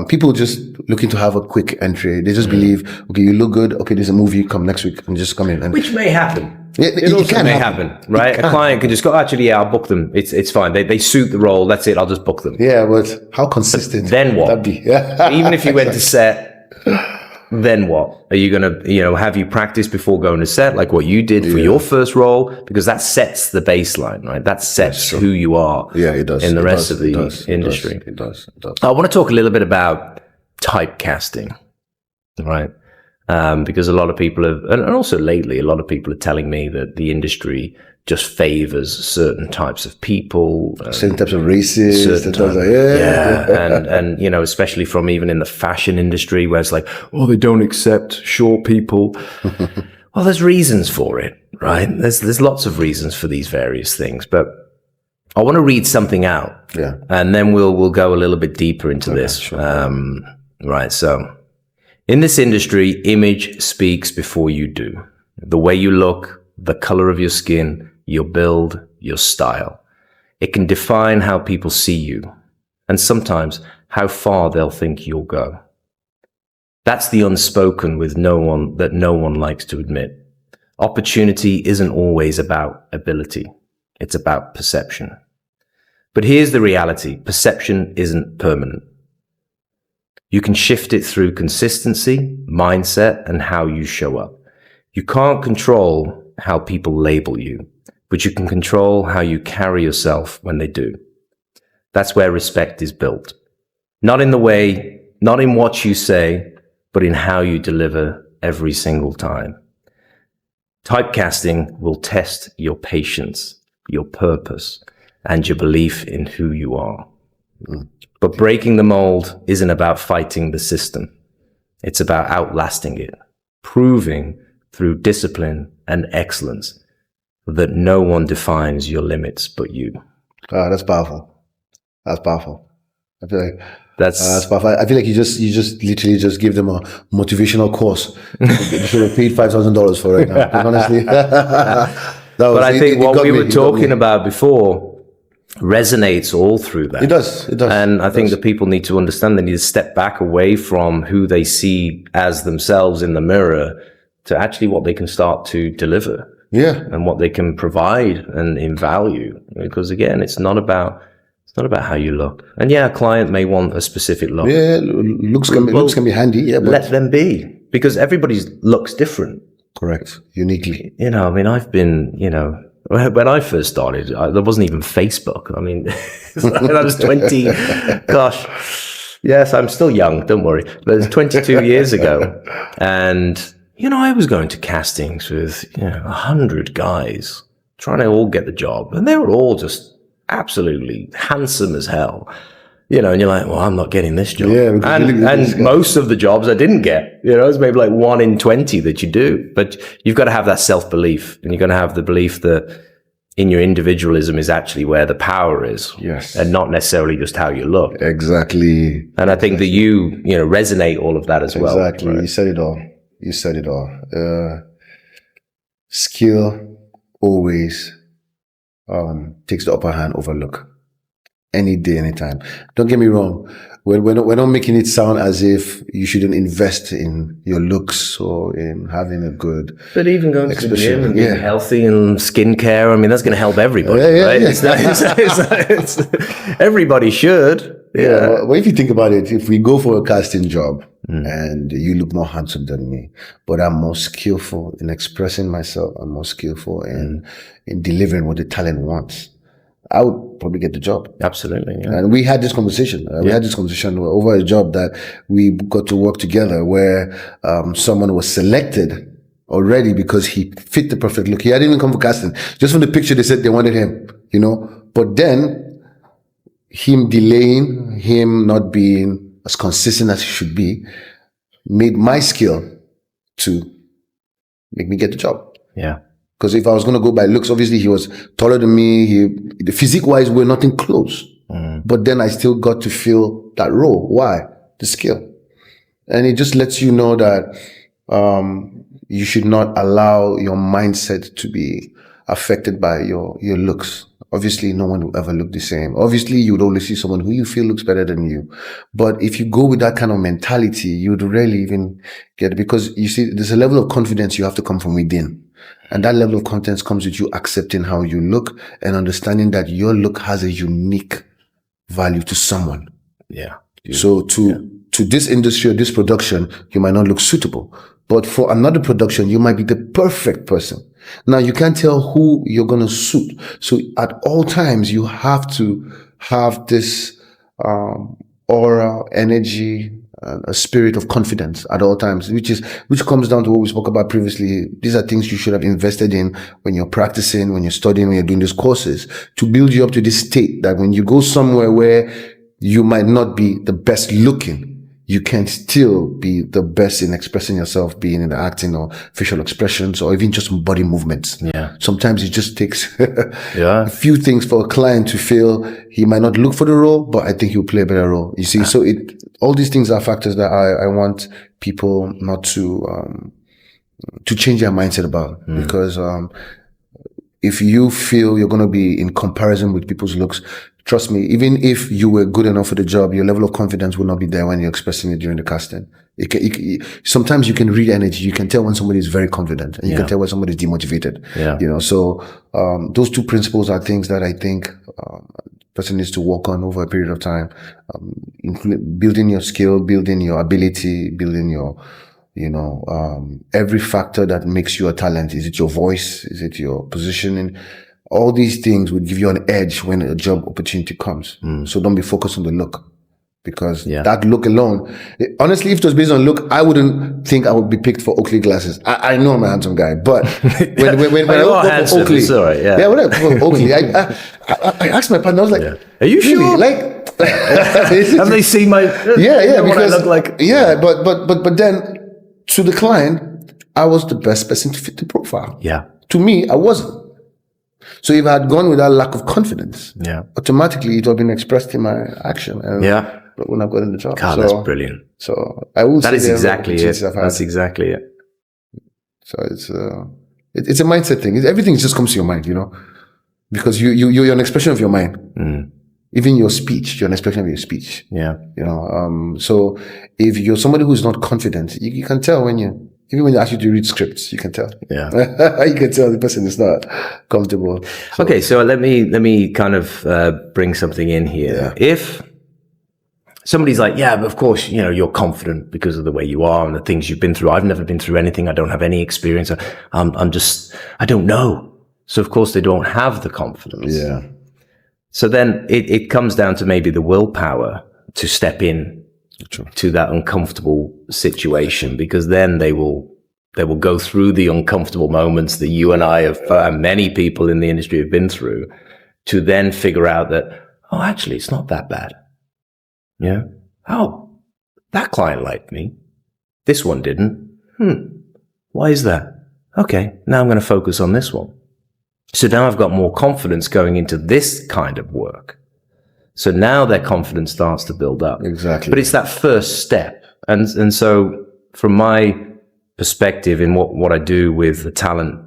people just looking to have a quick entry. They just believe, okay, you look good. Okay, there's a movie, come next week and just come in. And which may happen. It also may happen, right? A client can just go, actually, I'll book them. It's fine. They suit the role. That's it. I'll just book them. Yeah, but how consistent? But then what? That'd be. Even if you went to set, then what? Are you going to, have you practiced before going to set, like what you did for your first role? Because that sets the baseline, right? That sets who you are it does. in the rest of the industry. It does. I want to talk a little bit about typecasting, right? Because a lot of people have, and also lately, a lot of people are telling me that the industry just favors certain types of people, certain types of races, certain types of, and you know, especially from even in the fashion industry, where it's like, oh, they don't accept short people. Well, there's reasons for it, right? There's lots of reasons for these various things, but I want to read something out, and then we'll go a little bit deeper into this, sure. Right? So, in this industry, image speaks before you do. The way you look, the color of your skin, your build, your style. It can define how people see you, and sometimes how far they'll think you'll go. That's the unspoken with no one likes to admit. Opportunity isn't always about ability. It's about perception. But here's the reality. Perception isn't permanent. You can shift it through consistency, mindset, and how you show up. You can't control how people label you, but you can control how you carry yourself when they do. That's where respect is built. Not in what you say, but in how you deliver every single time. Typecasting will test your patience, your purpose, and your belief in who you are. But breaking the mold isn't about fighting the system. It's about outlasting it, proving through discipline and excellence that no one defines your limits but you. That's powerful. That's powerful. I feel like that's powerful. I feel like you just literally just give them a motivational course. You should have paid $5,000 for it now. Honestly, but I think what we were talking about before resonates all through that. It does. And I think that people need to understand they need to step back away from who they see as themselves in the mirror to actually what they can start to deliver. Yeah. And what they can provide and in value. Because again, it's not about how you look. And yeah, a client may want a specific look. Yeah, looks can be handy. Yeah, but let them be, because everybody's looks different. Correct. Uniquely. You know, I mean, I've been, you know, when I first started, there wasn't even Facebook. I mean, I was 20. Gosh, yes, I'm still young. Don't worry. But it's 22 years ago, and you know, I was going to castings with 100 guys trying to all get the job, and they were all just absolutely handsome as hell. You know, and you're like, well, I'm not getting this job. Yeah, and most of the jobs I didn't get. You know, it's maybe like 1 in 20 that you do. But you've got to have that self-belief, and you've got to have the belief that in your individualism is actually where the power is. Yes. And not necessarily just how you look. Exactly. And I think that you resonate all of that as well. Exactly. Right? You said it all. Skill always takes the upper hand over look. Any day, anytime. Don't get me wrong. We're not making it sound as if you shouldn't invest in your looks or in having a good. But even going to the gym and being healthy and skincare, I mean, that's going to help everybody, right? Yeah. Everybody should. Yeah. Well, if you think about it, if we go for a casting job and you look more handsome than me, but I'm more skillful in expressing myself, I'm more skillful in delivering what the talent wants, I would probably get the job. Absolutely. Yeah. And we had this conversation. We had this conversation over a job that we got to work together where someone was selected already because he fit the perfect look. He hadn't even come for casting. Just from the picture, they said they wanted him, you know. But then him delaying, him not being as consistent as he should be, made my skill to make me get the job. Yeah. Because if I was going to go by looks, obviously he was taller than me. The physique-wise, we're nothing close. But then I still got to fill that role. Why? The skill. And it just lets you know that you should not allow your mindset to be affected by your looks. Obviously, no one will ever look the same. Obviously, you would only see someone who you feel looks better than you. But if you go with that kind of mentality, you'd rarely even get it. Because you see, there's a level of confidence you have to come from within. And that level of confidence comes with you accepting how you look and understanding that your look has a unique value to someone. Yeah. So to this industry or this production, you might not look suitable. But for another production, you might be the perfect person. Now, you can't tell who you're going to suit. So at all times, you have to have this aura, energy, a spirit of confidence at all times, which comes down to what we spoke about previously. These are things you should have invested in when you're practicing, when you're studying, when you're doing these courses, to build you up to this state that when you go somewhere where you might not be the best looking, you can still be the best in expressing yourself, being in the acting or facial expressions or even just body movements. Yeah. Sometimes it just takes Yeah. a few things for a client to feel he might not look for the role, but I think he'll play a better role. You see, so all these things are factors that I want people not to change their mindset about, because, if you feel you're going to be in comparison with people's looks, trust me, even if you were good enough for the job, your level of confidence will not be there when you're expressing it during the casting. Sometimes you can read energy. You can tell when somebody is very confident, and you can tell when somebody is demotivated. Yeah. You know, so those two principles are things that I think person needs to work on over a period of time, building your skill, building your ability, building your every factor that makes you a talent. Is it your voice? Is it your positioning? All these things would give you an edge when a job opportunity comes. So don't be focused on the look, because that look alone, honestly, if it was based on look, I wouldn't think I would be picked for Oakley glasses. I know I'm a handsome guy, but when I look for Oakley, when I for Oakley, I asked my partner, I was like, "Are you sure? Like, have they seen my? Because what I look like? But then to the client, I was the best person to fit the profile. Yeah. To me, I wasn't. So if I had gone with that lack of confidence, automatically it would have been expressed in my action. And when I've gotten the job. God, that's brilliant. So I will say that is exactly it. That's exactly it. So it's a mindset thing. Everything just comes to your mind, because you're an expression of your mind. Even your speech, you're an expression of your speech. Yeah. So if you're somebody who's not confident, you can tell even when you ask you to read scripts, you can tell. Yeah. You can tell the person is not comfortable. So. Okay. So let me kind of bring something in here. Yeah. If somebody's like, yeah, but of course, you're confident because of the way you are and the things you've been through. I've never been through anything. I don't have any experience. I don't know. So of course they don't have the confidence. Yeah. So then it comes down to maybe the willpower to step in to that uncomfortable situation, because then they will go through the uncomfortable moments that you and I have, many people in the industry have been through, to then figure out that, oh, actually, it's not that bad. Yeah. Oh, that client liked me. This one didn't. Why is that? Okay, now I'm going to focus on this one. So now I've got more confidence going into this kind of work. So now their confidence starts to build up. Exactly. But it's that first step. And so from my perspective in what I do with the talent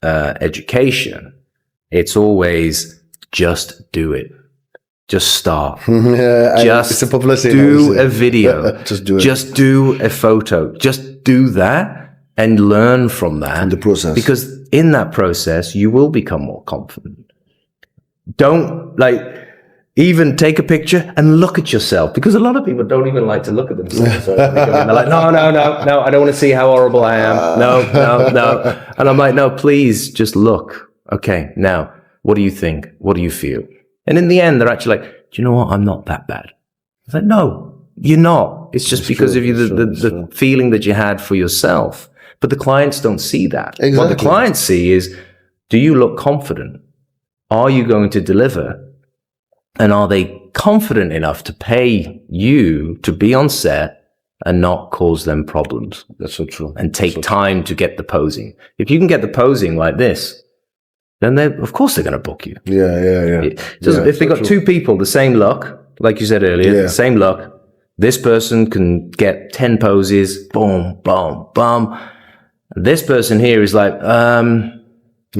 education, it's always just do it. Just start. It's a popular saying. Do a video. Just do it. Just do a photo. Just do that and learn from that. In the process. Because in that process, you will become more confident. Don't even take a picture and look at yourself, because a lot of people don't even like to look at themselves. They're like, no, I don't want to see how horrible I am. No. And I'm like, no, please just look. Okay, now, what do you think? What do you feel? And in the end, they're actually like, do you know what? I'm not that bad. It's like, no, you're not. It's just because of the feeling that you had for yourself. But the clients don't see that. Exactly. What the clients see is, do you look confident? Are you going to deliver? And are they confident enough to pay you to be on set and not cause them problems? That's so true. And take time to get the posing. If you can get the posing like this, then of course they're going to book you. Yeah. If they got two people, the same look, like you said earlier, the same look, this person can get 10 poses, boom, boom, boom. This person here is like,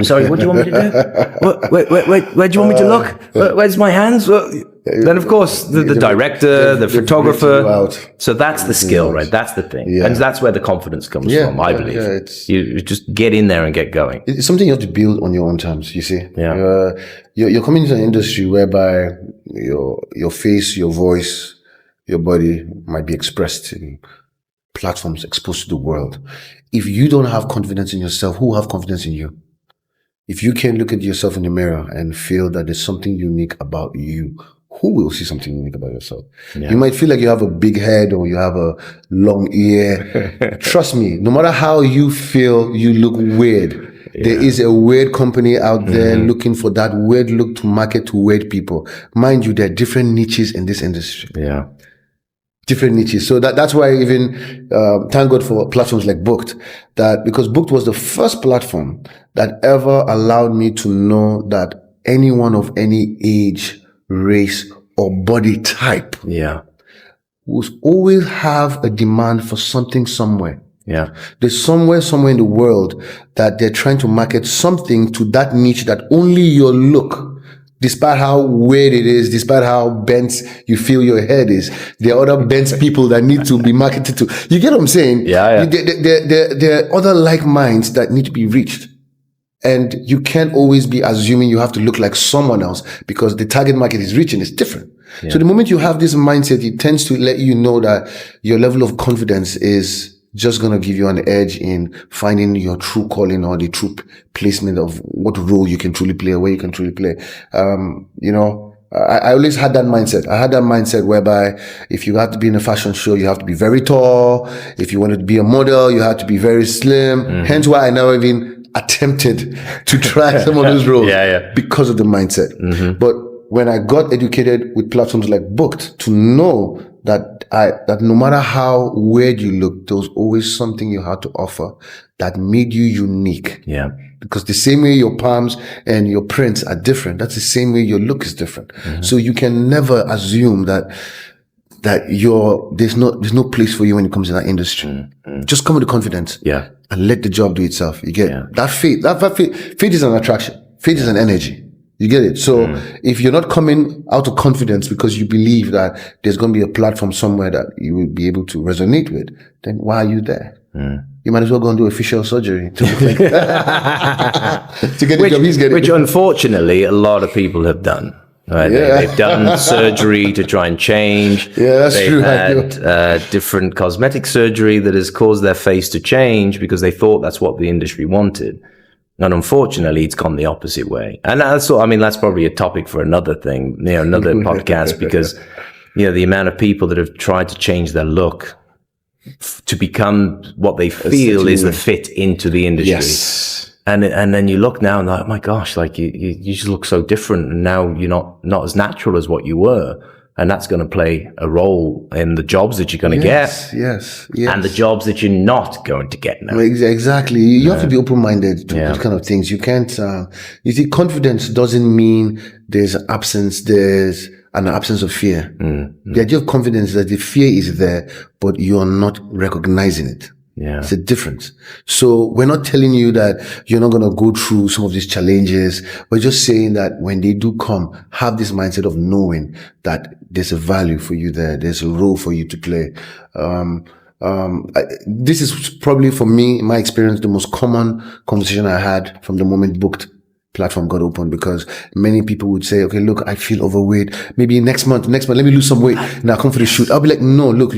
sorry, what do you want me to do? Wait, where do you want me to look? Where's my hands? Then, of course, the director, the photographer. So that's the skill, right? That's the thing. Yeah. And that's where the confidence comes from, I believe. Yeah, you just get in there and get going. It's something you have to build on your own terms, you see. Yeah. You're coming into an industry whereby your face, your voice, your body might be expressed in platforms exposed to the world. If you don't have confidence in yourself, who will have confidence in you? If you can't look at yourself in the mirror and feel that there's something unique about you, who will see something unique about yourself? Yeah. You might feel like you have a big head or you have a long ear. Trust me, no matter how you feel, you look weird. Yeah. There is a weird company out there looking for that weird look to market to weird people. Mind you, there are different niches in this industry. Yeah. Different niches. So that's why even, thank God for platforms like Booked, that because Booked was the first platform that ever allowed me to know that anyone of any age, race, or body type will always have a demand for something somewhere. Yeah. There's somewhere in the world that they're trying to market something to that niche that only your look, despite how weird it is, despite how bent you feel your head is, there are other bent people that need to be marketed to. You get what I'm saying? Yeah. There are other like minds that need to be reached. And you can't always be assuming you have to look like someone else because the target market is reaching. It's different. Yeah. So the moment you have this mindset, it tends to let you know that your level of confidence is just going to give you an edge in finding your true calling or the true placement of what role you can truly play or where you can truly play. I always had that mindset. I had that mindset whereby if you have to be in a fashion show, you have to be very tall. If you wanted to be a model, you have to be very slim. Hence why I never even attempted to try some of those roles because of the mindset. But when I got educated with platforms like Booked to know that no matter how weird you look, there was always something you had to offer that made you unique. Yeah. Because the same way your palms and your prints are different, that's the same way your look is different. So you can never assume that there's no place for you when it comes to that industry. Just come with the confidence. Yeah. And let the job do itself. You get that faith. Faith is an attraction. Faith is an energy. You get it? So if you're not coming out of confidence because you believe that there's going to be a platform somewhere that you will be able to resonate with, then why are you there? You might as well go and do a facial surgery to get the job he's getting. Which unfortunately a lot of people have done. Right? They've done surgery to try and change. Yeah, that's true. They've had different cosmetic surgery that has caused their face to change because they thought that's what the industry wanted. And unfortunately, it's gone the opposite way. And that's probably a topic for another thing, another podcast, because, the amount of people that have tried to change their look to become what they feel is the fit into the industry. Yes. And then you look now and like, oh my gosh, like you just look so different. And now you're not as natural as what you were. And that's going to play a role in the jobs that you're going to get. Yes. And the jobs that you're not going to get now. Exactly. You have to be open-minded to those kind of things. You can't, you see, confidence doesn't mean there's an absence of fear. The idea of confidence is that the fear is there, but you are not recognizing it. Yeah. It's a difference. So we're not telling you that you're not going to go through some of these challenges. We're just saying that when they do come, have this mindset of knowing that there's a value for you there. There's a role for you to play. This is probably for me, in my experience, the most common conversation I had from the moment Booked platform got open, because many people would say, okay, look, I feel overweight. Maybe next month, let me lose some weight. Now come for the shoot. I'll be like, no, look,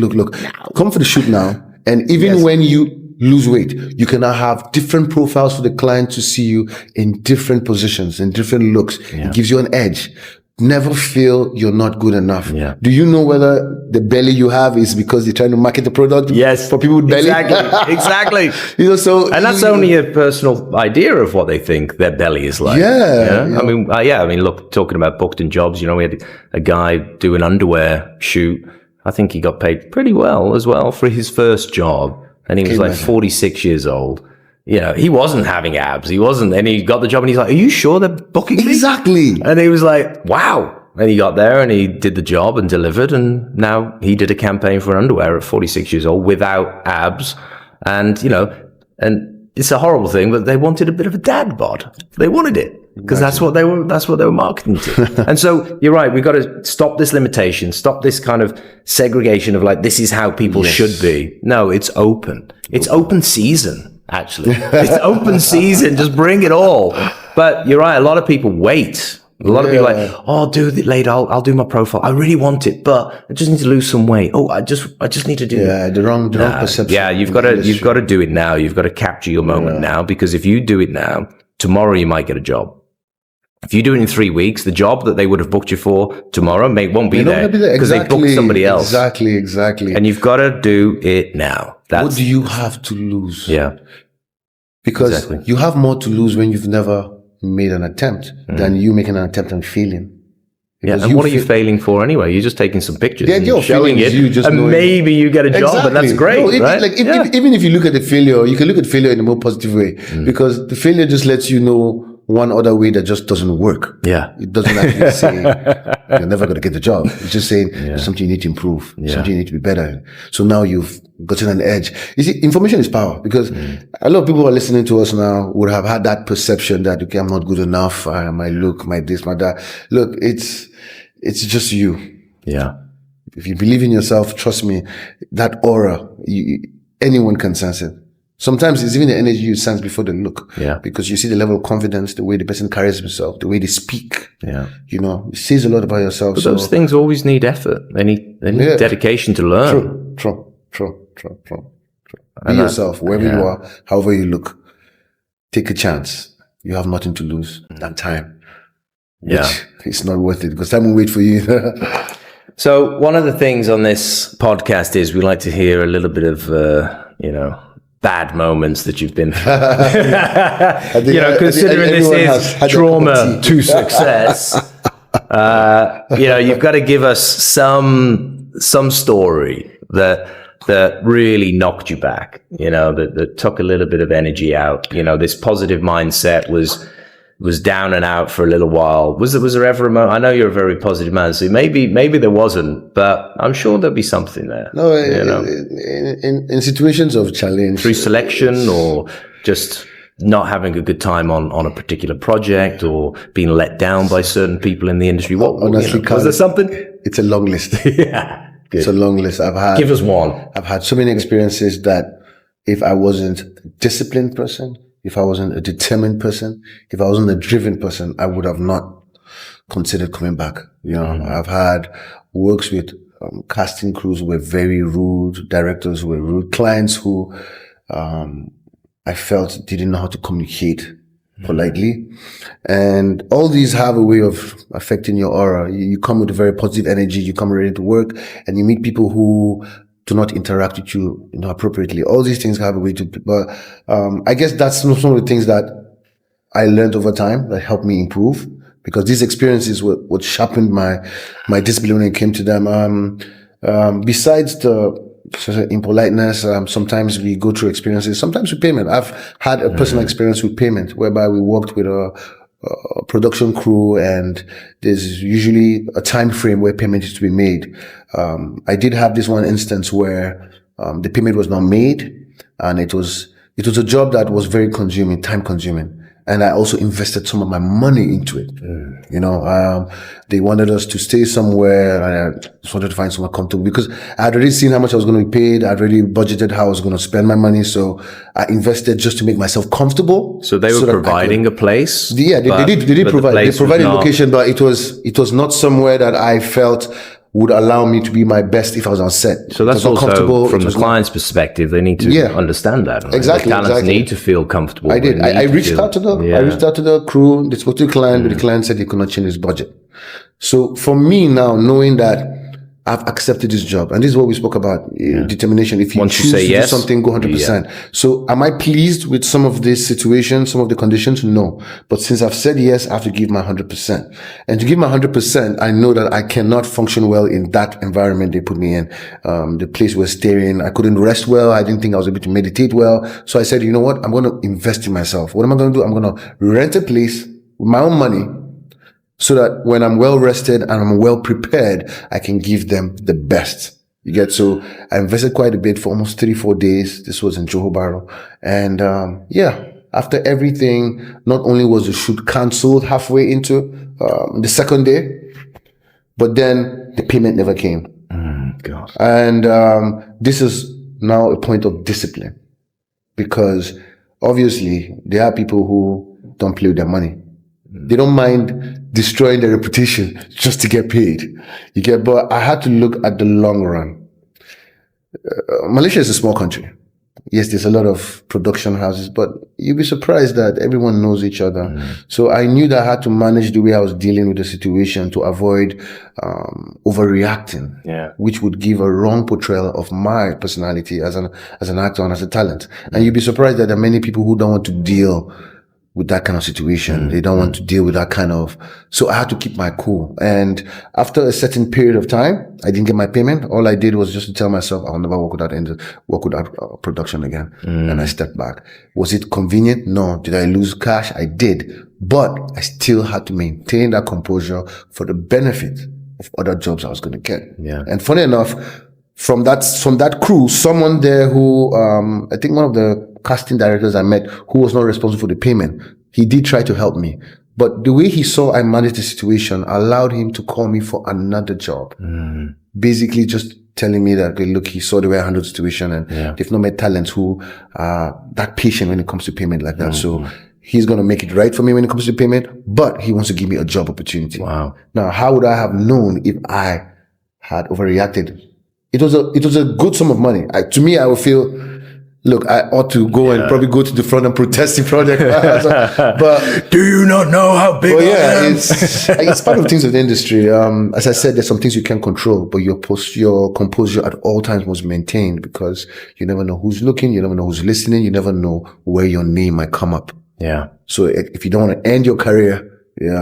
come for the shoot now. And even when you lose weight, you can now have different profiles for the client to see you in different positions, in different looks. It gives you an edge. Never feel you're not good enough. Yeah. Do you know whether the belly you have is because you're trying to market the product? Yes. For people with belly? Exactly. And that's only a personal idea of what they think their belly is like. Yeah. I mean, look, talking about Booked and jobs, we had a guy do an underwear shoot. I think he got paid pretty well as well for his first job. And he was like 46 years old. He wasn't having abs. He wasn't. And he got the job and he's like, are you sure they're booking me? Exactly. And he was like, wow. And he got there and he did the job and delivered. And now he did a campaign for underwear at 46 years old without abs. And, and it's a horrible thing, but they wanted a bit of a dad bod. They wanted it. Because that's what they were marketing to. And so you're right, we've got to stop this limitation, stop this kind of segregation of like, this is how people should be. No, it's open. It's open season, actually. It's open season, just bring it all. But you're right, a lot of people wait. A lot of people are like, oh, do it later, I'll do my profile. I really want it, but I just need to lose some weight. Oh, I just need to do it. Yeah, the wrong perception. Yeah, you've got to do it now. You've got to capture your moment now, because if you do it now, tomorrow you might get a job. If you do it in 3 weeks, the job that they would have booked you for tomorrow won't be You're not there gonna be there. because they booked somebody else. Exactly. And you've got to do it now. What do you have to lose? Yeah. Because you have more to lose when you've never made an attempt than you making an attempt and failing. Because And what are you failing for anyway? You're just taking some pictures The idea and of showing failing it, is you just and knowing- maybe you get a job, and that's great, No, right? Even if you look at the failure, you can look at failure in a more positive way because the failure just lets you know one other way that just doesn't work. Yeah. It doesn't actually say you're never going to get the job. It's just saying there's something you need to improve, something you need to be better in. So now you've gotten an edge. You see, information is power because a lot of people who are listening to us now would have had that perception that, okay, I'm not good enough. My look, my this, my that. Look, it's just you. Yeah. If you believe in yourself, trust me, that aura, anyone can sense it. Sometimes it's even the energy you sense before the look. Yeah. Because you see the level of confidence, the way the person carries himself, the way they speak. Yeah. You know, it says a lot about yourself. But those things always need effort. They need dedication to learn. True. Be yourself, wherever you are, however you look. Take a chance. You have nothing to lose than time. Which it's not worth it because time will wait for you. So one of the things on this podcast is we like to hear a little bit of, bad moments that you've been through. Considering this is trauma to success, you've got to give us some story that really knocked you back, that took a little bit of energy out. This positive mindset was down and out for a little while. Was there ever a moment? I know you're a very positive man, so maybe there wasn't, but I'm sure there'll be something there. No, in situations of challenge, through selection or just not having a good time on a particular project or being let down by certain people in the industry. Honestly, was there something? It's a long list. Yeah, good. It's a long list. Give us one. I've had so many experiences that if I wasn't a disciplined person, if I wasn't a determined person, if I wasn't a driven person, I would have not considered coming back. I've had works with casting crews who were very rude, directors who were rude, clients who I felt didn't know how to communicate politely. And all these have a way of affecting your aura. You come with a very positive energy, you come ready to work, and you meet people who do not interact with you, appropriately. All these things have a way to, but I guess that's some of the things that I learned over time that helped me improve because these experiences were what sharpened my discipline when it came to them. Besides the impoliteness, sometimes we go through experiences, sometimes with payment. I've had a personal experience with payment whereby we worked with a production crew and there's usually a time frame where payment is to be made. I did have this one instance where the payment was not made and it was a job that was very time consuming. And I also invested some of my money into it. They wanted us to stay somewhere and I just wanted to find somewhere comfortable because I had already seen how much I was going to be paid. I'd already budgeted how I was going to spend my money. So I invested just to make myself comfortable. So they were providing a place? Yeah, they did provide. They provided a location, but it was not somewhere that I felt would allow me to be my best if I was on set. So that's also from the client's perspective. They need to understand that. Right? Exactly. The talents need to feel comfortable. I did. I reached out to the crew. They spoke to the client, but the client said he could not change his budget. So for me now, knowing that I've accepted this job, and this is what we spoke about, determination. If you Once choose you say to yes, do something, go 100%. So am I pleased with some of these situations, some of the conditions? No. But since I've said yes, I have to give my 100%. And to give my 100%, I know that I cannot function well in that environment they put me in. The place was staring. I couldn't rest well. I didn't think I was able to meditate well. So I said, you know what? I'm going to invest in myself. What am I going to do? I'm going to rent a place with my own money, so that when I'm well rested and I'm well prepared, I can give them the best. You get, so I invested quite a bit for almost 3-4 days. This was in Johor Bahru. And, after everything, not only was the shoot canceled halfway into, the second day, but then the payment never came. God. And, this is now a point of discipline because obviously there are people who don't play with their money. They don't mind destroying their reputation just to get paid. But I had to look at the long run. Malaysia is a small country Yes, there's a lot of production houses, but you'd be surprised that everyone knows each other. So I knew that I had to manage the way I was dealing with the situation to avoid overreacting, which would give a wrong portrayal of my personality as an actor and as a talent. And you'd be surprised that there are many people who don't want to deal with that kind of situation. They don't want to deal with that kind of, so I had to keep my cool. And after a certain period of time, I didn't get my payment. All I did was just to tell myself, I'll never work without production again. And I stepped back. Was it convenient? No. Did I lose cash? I did. But I still had to maintain that composure for the benefit of other jobs I was going to get. Yeah. And funny enough, from that crew, someone there who, I think one of the casting directors I met who was not responsible for the payment, he did try to help me. But the way he saw I managed the situation allowed him to call me for another job. Basically just telling me that, okay, look, he saw the way I handled the situation and they've not met talents who are that patient when it comes to payment like that. So he's going to make it right for me when it comes to payment, but he wants to give me a job opportunity. Wow. Now, how would I have known if I had overreacted? It was a good sum of money. To me, I would feel, look, I ought to go and probably go to the front and protest the project. But do you not know how big I am? It's part of things of the industry. As I said, there's some things you can't control, but your composure at all times was maintained because you never know who's looking, you never know who's listening, you never know where your name might come up. Yeah. So if you don't want to end your career,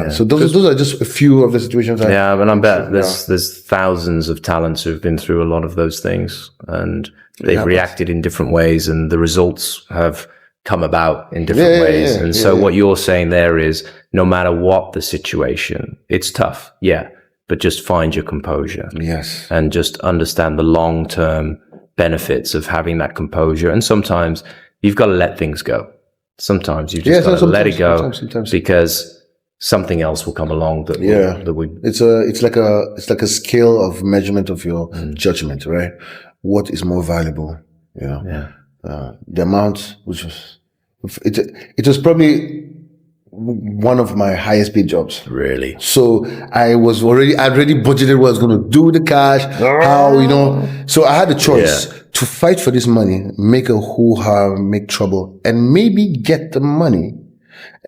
so those are just a few of the situations. But I bet there's thousands of talents who've been through a lot of those things and they've reacted in different ways and the results have come about in different ways. And so what you're saying there is no matter what the situation, it's tough. Yeah. But just find your composure. Yes. And just understand the long-term benefits of having that composure. And sometimes you've got to let things go. Sometimes you just got to let it go sometimes. Because something else will come along that it's like a scale of measurement of your judgment, right? What is more valuable? The amount which was it was probably one of my highest paid jobs. Really? So I already budgeted what I was going to do with the cash, so I had a choice to fight for this money, make a hoo-ha, make trouble, and maybe get the money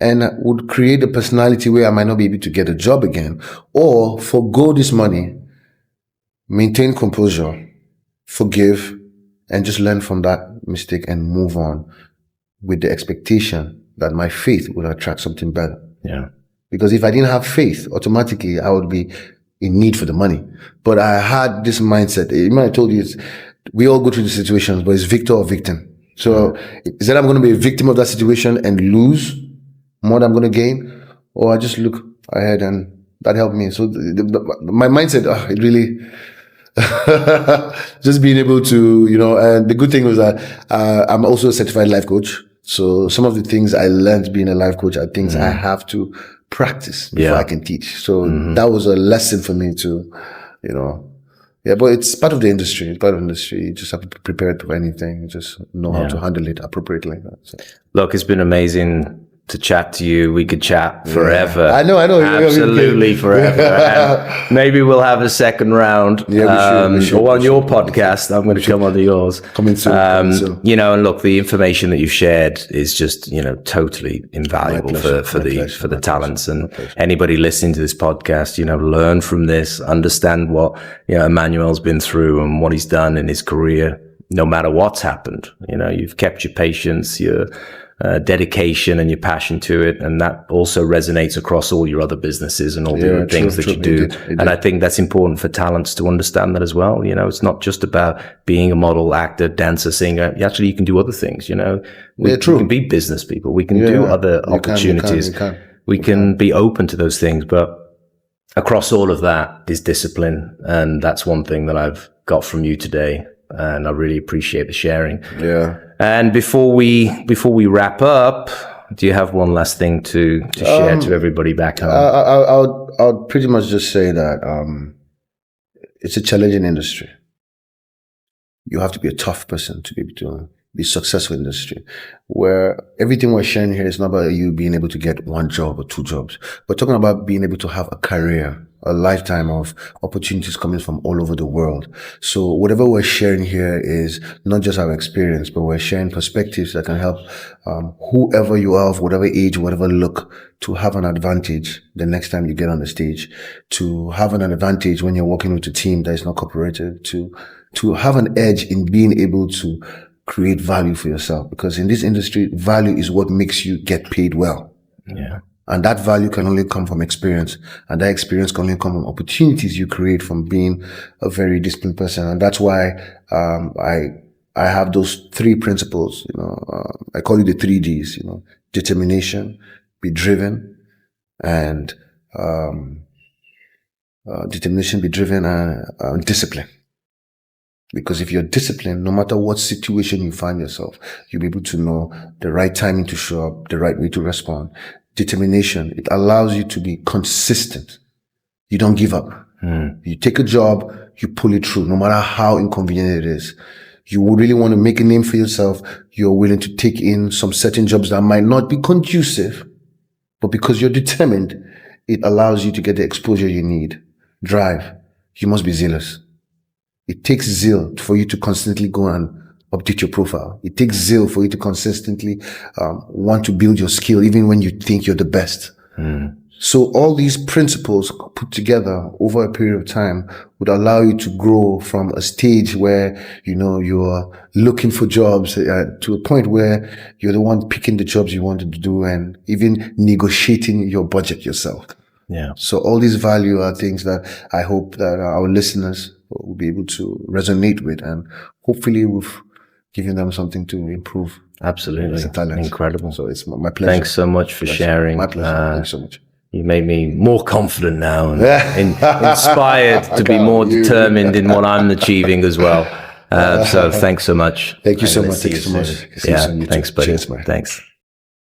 and would create a personality where I might not be able to get a job again, or forgo this money, maintain composure, forgive, and just learn from that mistake and move on with the expectation that my faith will attract something better. Yeah. Because if I didn't have faith, automatically I would be in need for the money. But I had this mindset. I told you, we all go through the situations, but it's victor or victim. So is that I'm going to be a victim of that situation and lose more than I'm going to gain, or I just look ahead and that helped me. So my mindset, it really, just being able to, and the good thing was that I'm also a certified life coach. So some of the things I learned being a life coach are things I have to practice before I can teach. So that was a lesson for me to, but it's part of the industry. It's part of the industry. You just have to be prepared for anything. You just know how to handle it appropriately. So. Look, it's been amazing to chat to you. We could chat forever. I know. Absolutely forever. And maybe we'll have a second round. Yeah, we should. Or on your podcast. I'm going to come onto yours. Coming soon. And look, the information that you've shared is just, totally invaluable for the talents. And anybody listening to this podcast, learn from this, understand what, Emmanuel's been through and what he's done in his career, no matter what's happened. You've kept your patience, your dedication and your passion to it, and that also resonates across all your other businesses and all the other things that you do. It did. And I think that's important for talents to understand that as well. It's not just about being a model, actor, dancer, singer. You can do other things. We can be business people. We can do other opportunities. We can be open to those things, but across all of that is discipline, and that's one thing that I've got from you today. And I really appreciate the sharing. Yeah. And before we wrap up, do you have one last thing to share to everybody back home? I'll pretty much just say that it's a challenging industry. You have to be a tough person to be able to be successful in the industry, where everything we're sharing here is not about you being able to get one job or two jobs, but talking about being able to have a career a lifetime of opportunities coming from all over the world. So whatever we're sharing here is not just our experience, but we're sharing perspectives that can help whoever you are, of whatever age, whatever look, to have an advantage the next time you get on the stage, to have an advantage when you're working with a team that is not cooperative, to have an edge in being able to create value for yourself. Because in this industry, value is what makes you get paid well. Yeah. And that value can only come from experience. And that experience can only come from opportunities you create from being a very disciplined person. And that's why, I have those 3 principles, I call it the 3 Ds, determination, be driven, and, discipline. Because if you're disciplined, no matter what situation you find yourself, you'll be able to know the right timing to show up, the right way to respond. Determination, it allows you to be consistent. You don't give up. You take a job, you pull it through, no matter how inconvenient it is. You really want to make a name for yourself. You're willing to take in some certain jobs that might not be conducive, but because you're determined, it allows you to get the exposure you need. Drive. You must be zealous. It takes zeal for you to constantly go and update your profile. It takes zeal for you to consistently want to build your skill, even when you think you're the best. So all these principles put together over a period of time would allow you to grow from a stage where, you're looking for jobs to a point where you're the one picking the jobs you wanted to do and even negotiating your budget yourself. Yeah. So all these value are things that I hope that our listeners will be able to resonate with, and hopefully we've given them something to improve. Absolutely. Incredible. So it's my pleasure. Thanks so much for sharing. My pleasure. Thanks so much. You made me more confident now and inspired to be more determined in what I'm achieving as well. So thanks so much. Thank you so much. Thank you so much. Yeah, thanks, buddy. Cheers, man. Thanks.